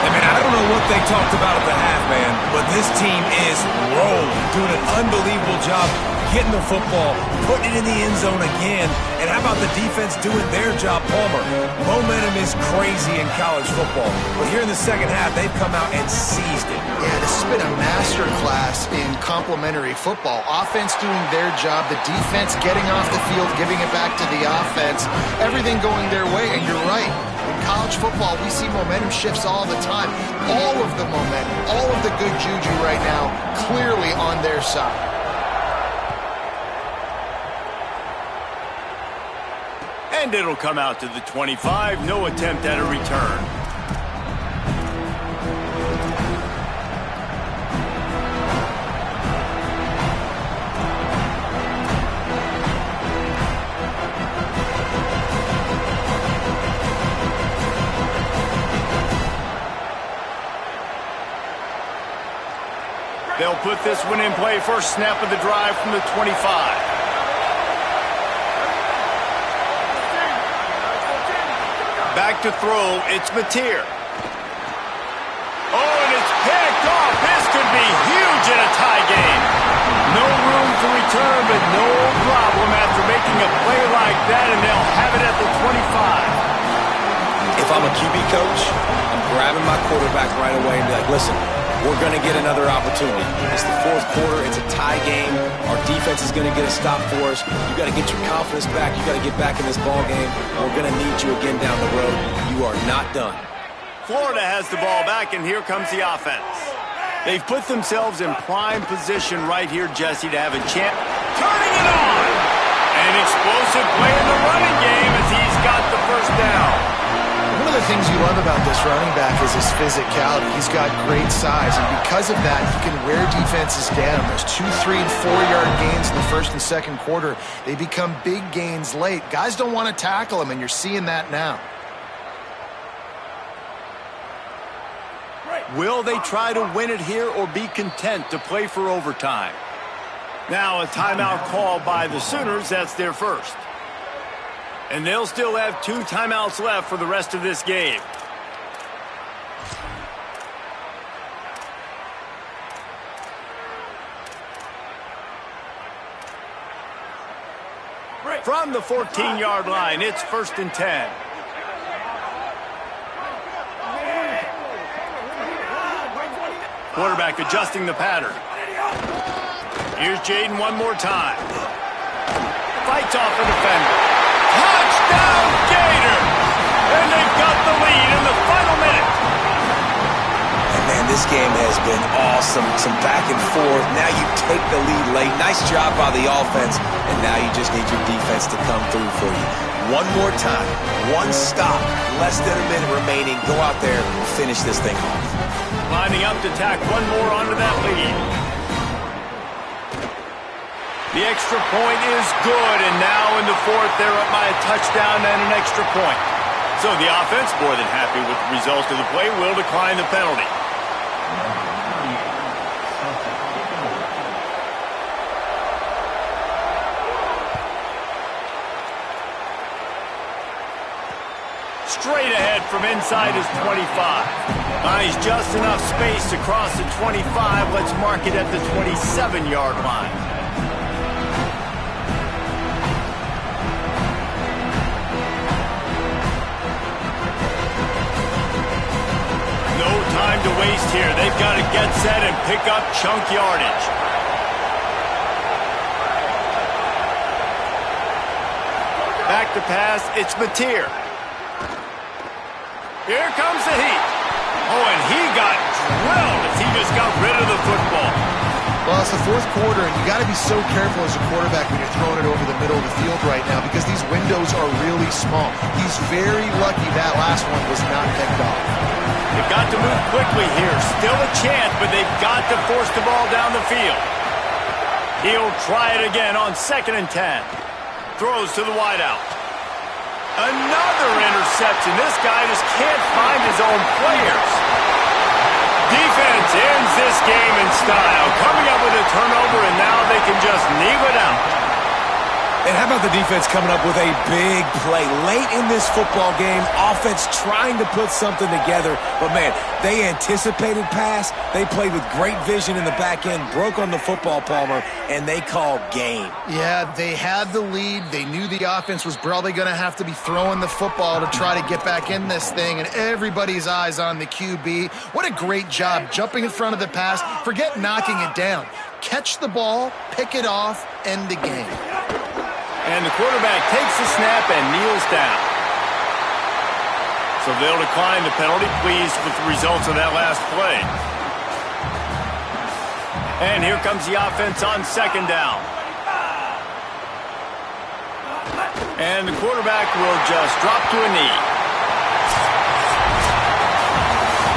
I mean, I don't know what they talked about at the half, man, but this team is rolling, doing an unbelievable job getting the football, putting it in the end zone again, and how about the defense doing their job, Palmer? Momentum is crazy in college football, but here in the second half, they've come out and seized it. Yeah, this has been a masterclass in complementary football. Offense doing their job, the defense getting off the field, giving it back to the offense, everything going their way, and you're right. In college football, we see momentum shifts all the time. All of the momentum, all of the good juju right now, clearly on their side. And it'll come out to the 25. No attempt at a return. They'll put this one in play. First snap of the drive from the 25. Back to throw, it's Mateer. Oh, and it's picked off. This could be huge in a tie game. No room to return, but no problem after making a play like that, and they'll have it at the 25. If I'm a QB coach, I'm grabbing my quarterback right away and be like, listen, we're going to get another opportunity. It's the 4th quarter. It's a tie game. Our defense is going to get a stop for us. You got to get your confidence back. You got to get back in this ball game. We're going to need you again down the road. You are not done. Florida has the ball back, and here comes the offense. They've put themselves in prime position right here, Jesse, to have a chance. Turning it on! An explosive play in the running game as he's got the first down. One of the things you love about this running back is his physicality. He's got great size, and because of that, he can wear defenses down. Those 2, 3, and 4-yard gains in the 1st and 2nd quarter, they become big gains late. Guys don't want to tackle him, and you're seeing that now. Will they try to win it here or be content to play for overtime? Now a timeout call by the Sooners. That's their first. And they'll still have 2 timeouts left for the rest of this game. From the 14-yard line, it's 1st and 10. Quarterback adjusting the pattern. Here's Jaden one more time. Fights off a defender. Touchdown, Gator! And they've got the lead in the final minute. And man, this game has been awesome. Some back and forth. Now you take the lead late. Nice job by the offense. And now you just need your defense to come through for you. One more time. One stop. Less than a minute remaining. Go out there and finish this thing off. Lining up to tack one more onto that lead. The extra point is good, and now in the 4th, they're up by a touchdown and an extra point. So the offense, more than happy with the result of the play, will decline the penalty. Straight ahead from inside his 25. Buys just enough space to cross the 25. Let's mark it at the 27-yard line. No time to waste here. They've got to get set and pick up chunk yardage. Back to pass, it's Mateer. Here comes the heat. Oh, and he got drilled as he just got rid of the football. Well, the fourth quarter, and you got to be so careful as a quarterback when you're throwing it over the middle of the field right now because these windows are really small. He's very lucky that last one was not picked off. They've got to move quickly here. Still a chance, but they've got to force the ball down the field. He'll try it again on 2nd and 10. Throws to the wideout. Another interception. This guy just can't find his own players. Defense ends this game in style. Coming up with a turnover, and now they can just kneel it out. And how about the defense coming up with a big play late in this football game? Offense trying to put something together. But, man, they anticipated pass. They played with great vision in the back end, broke on the football, Palmer, and they called game. Yeah, they had the lead. They knew the offense was probably going to have to be throwing the football to try to get back in this thing, and everybody's eyes on the QB. What a great job jumping in front of the pass. Forget knocking it down. Catch the ball, pick it off, end the game. And the quarterback takes the snap and kneels down. So they'll decline the penalty, pleased with the results of that last play. And here comes the offense on 2nd down. And the quarterback will just drop to a knee.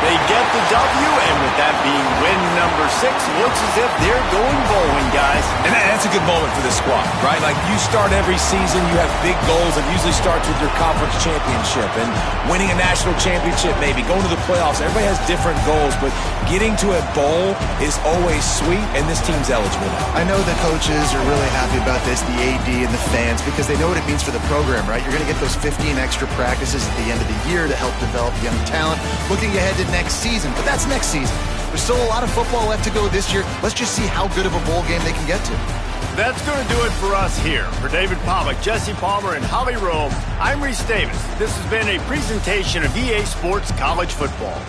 They get the W, and with that being win number 6, looks as if they're going bowling, guys. And that's a good moment for this squad, right? Like, you start every season, you have big goals. It usually starts with your conference championship and winning a national championship, maybe going to the playoffs. Everybody has different goals, but getting to a bowl is always sweet, and this team's eligible now. I know the coaches are really happy about this, the AD and the fans, because they know what it means for the program, right? You're going to get those 15 extra practices at the end of the year to help develop young talent. Looking ahead to next season, but that's next season. There's still a lot of football left to go this year. Let's just see how good of a bowl game they can get to. That's going to do it for us here. For David Pollack, Jesse Palmer, and Holly Rowe, I'm Reese Davis. This has been a presentation of EA Sports College Football.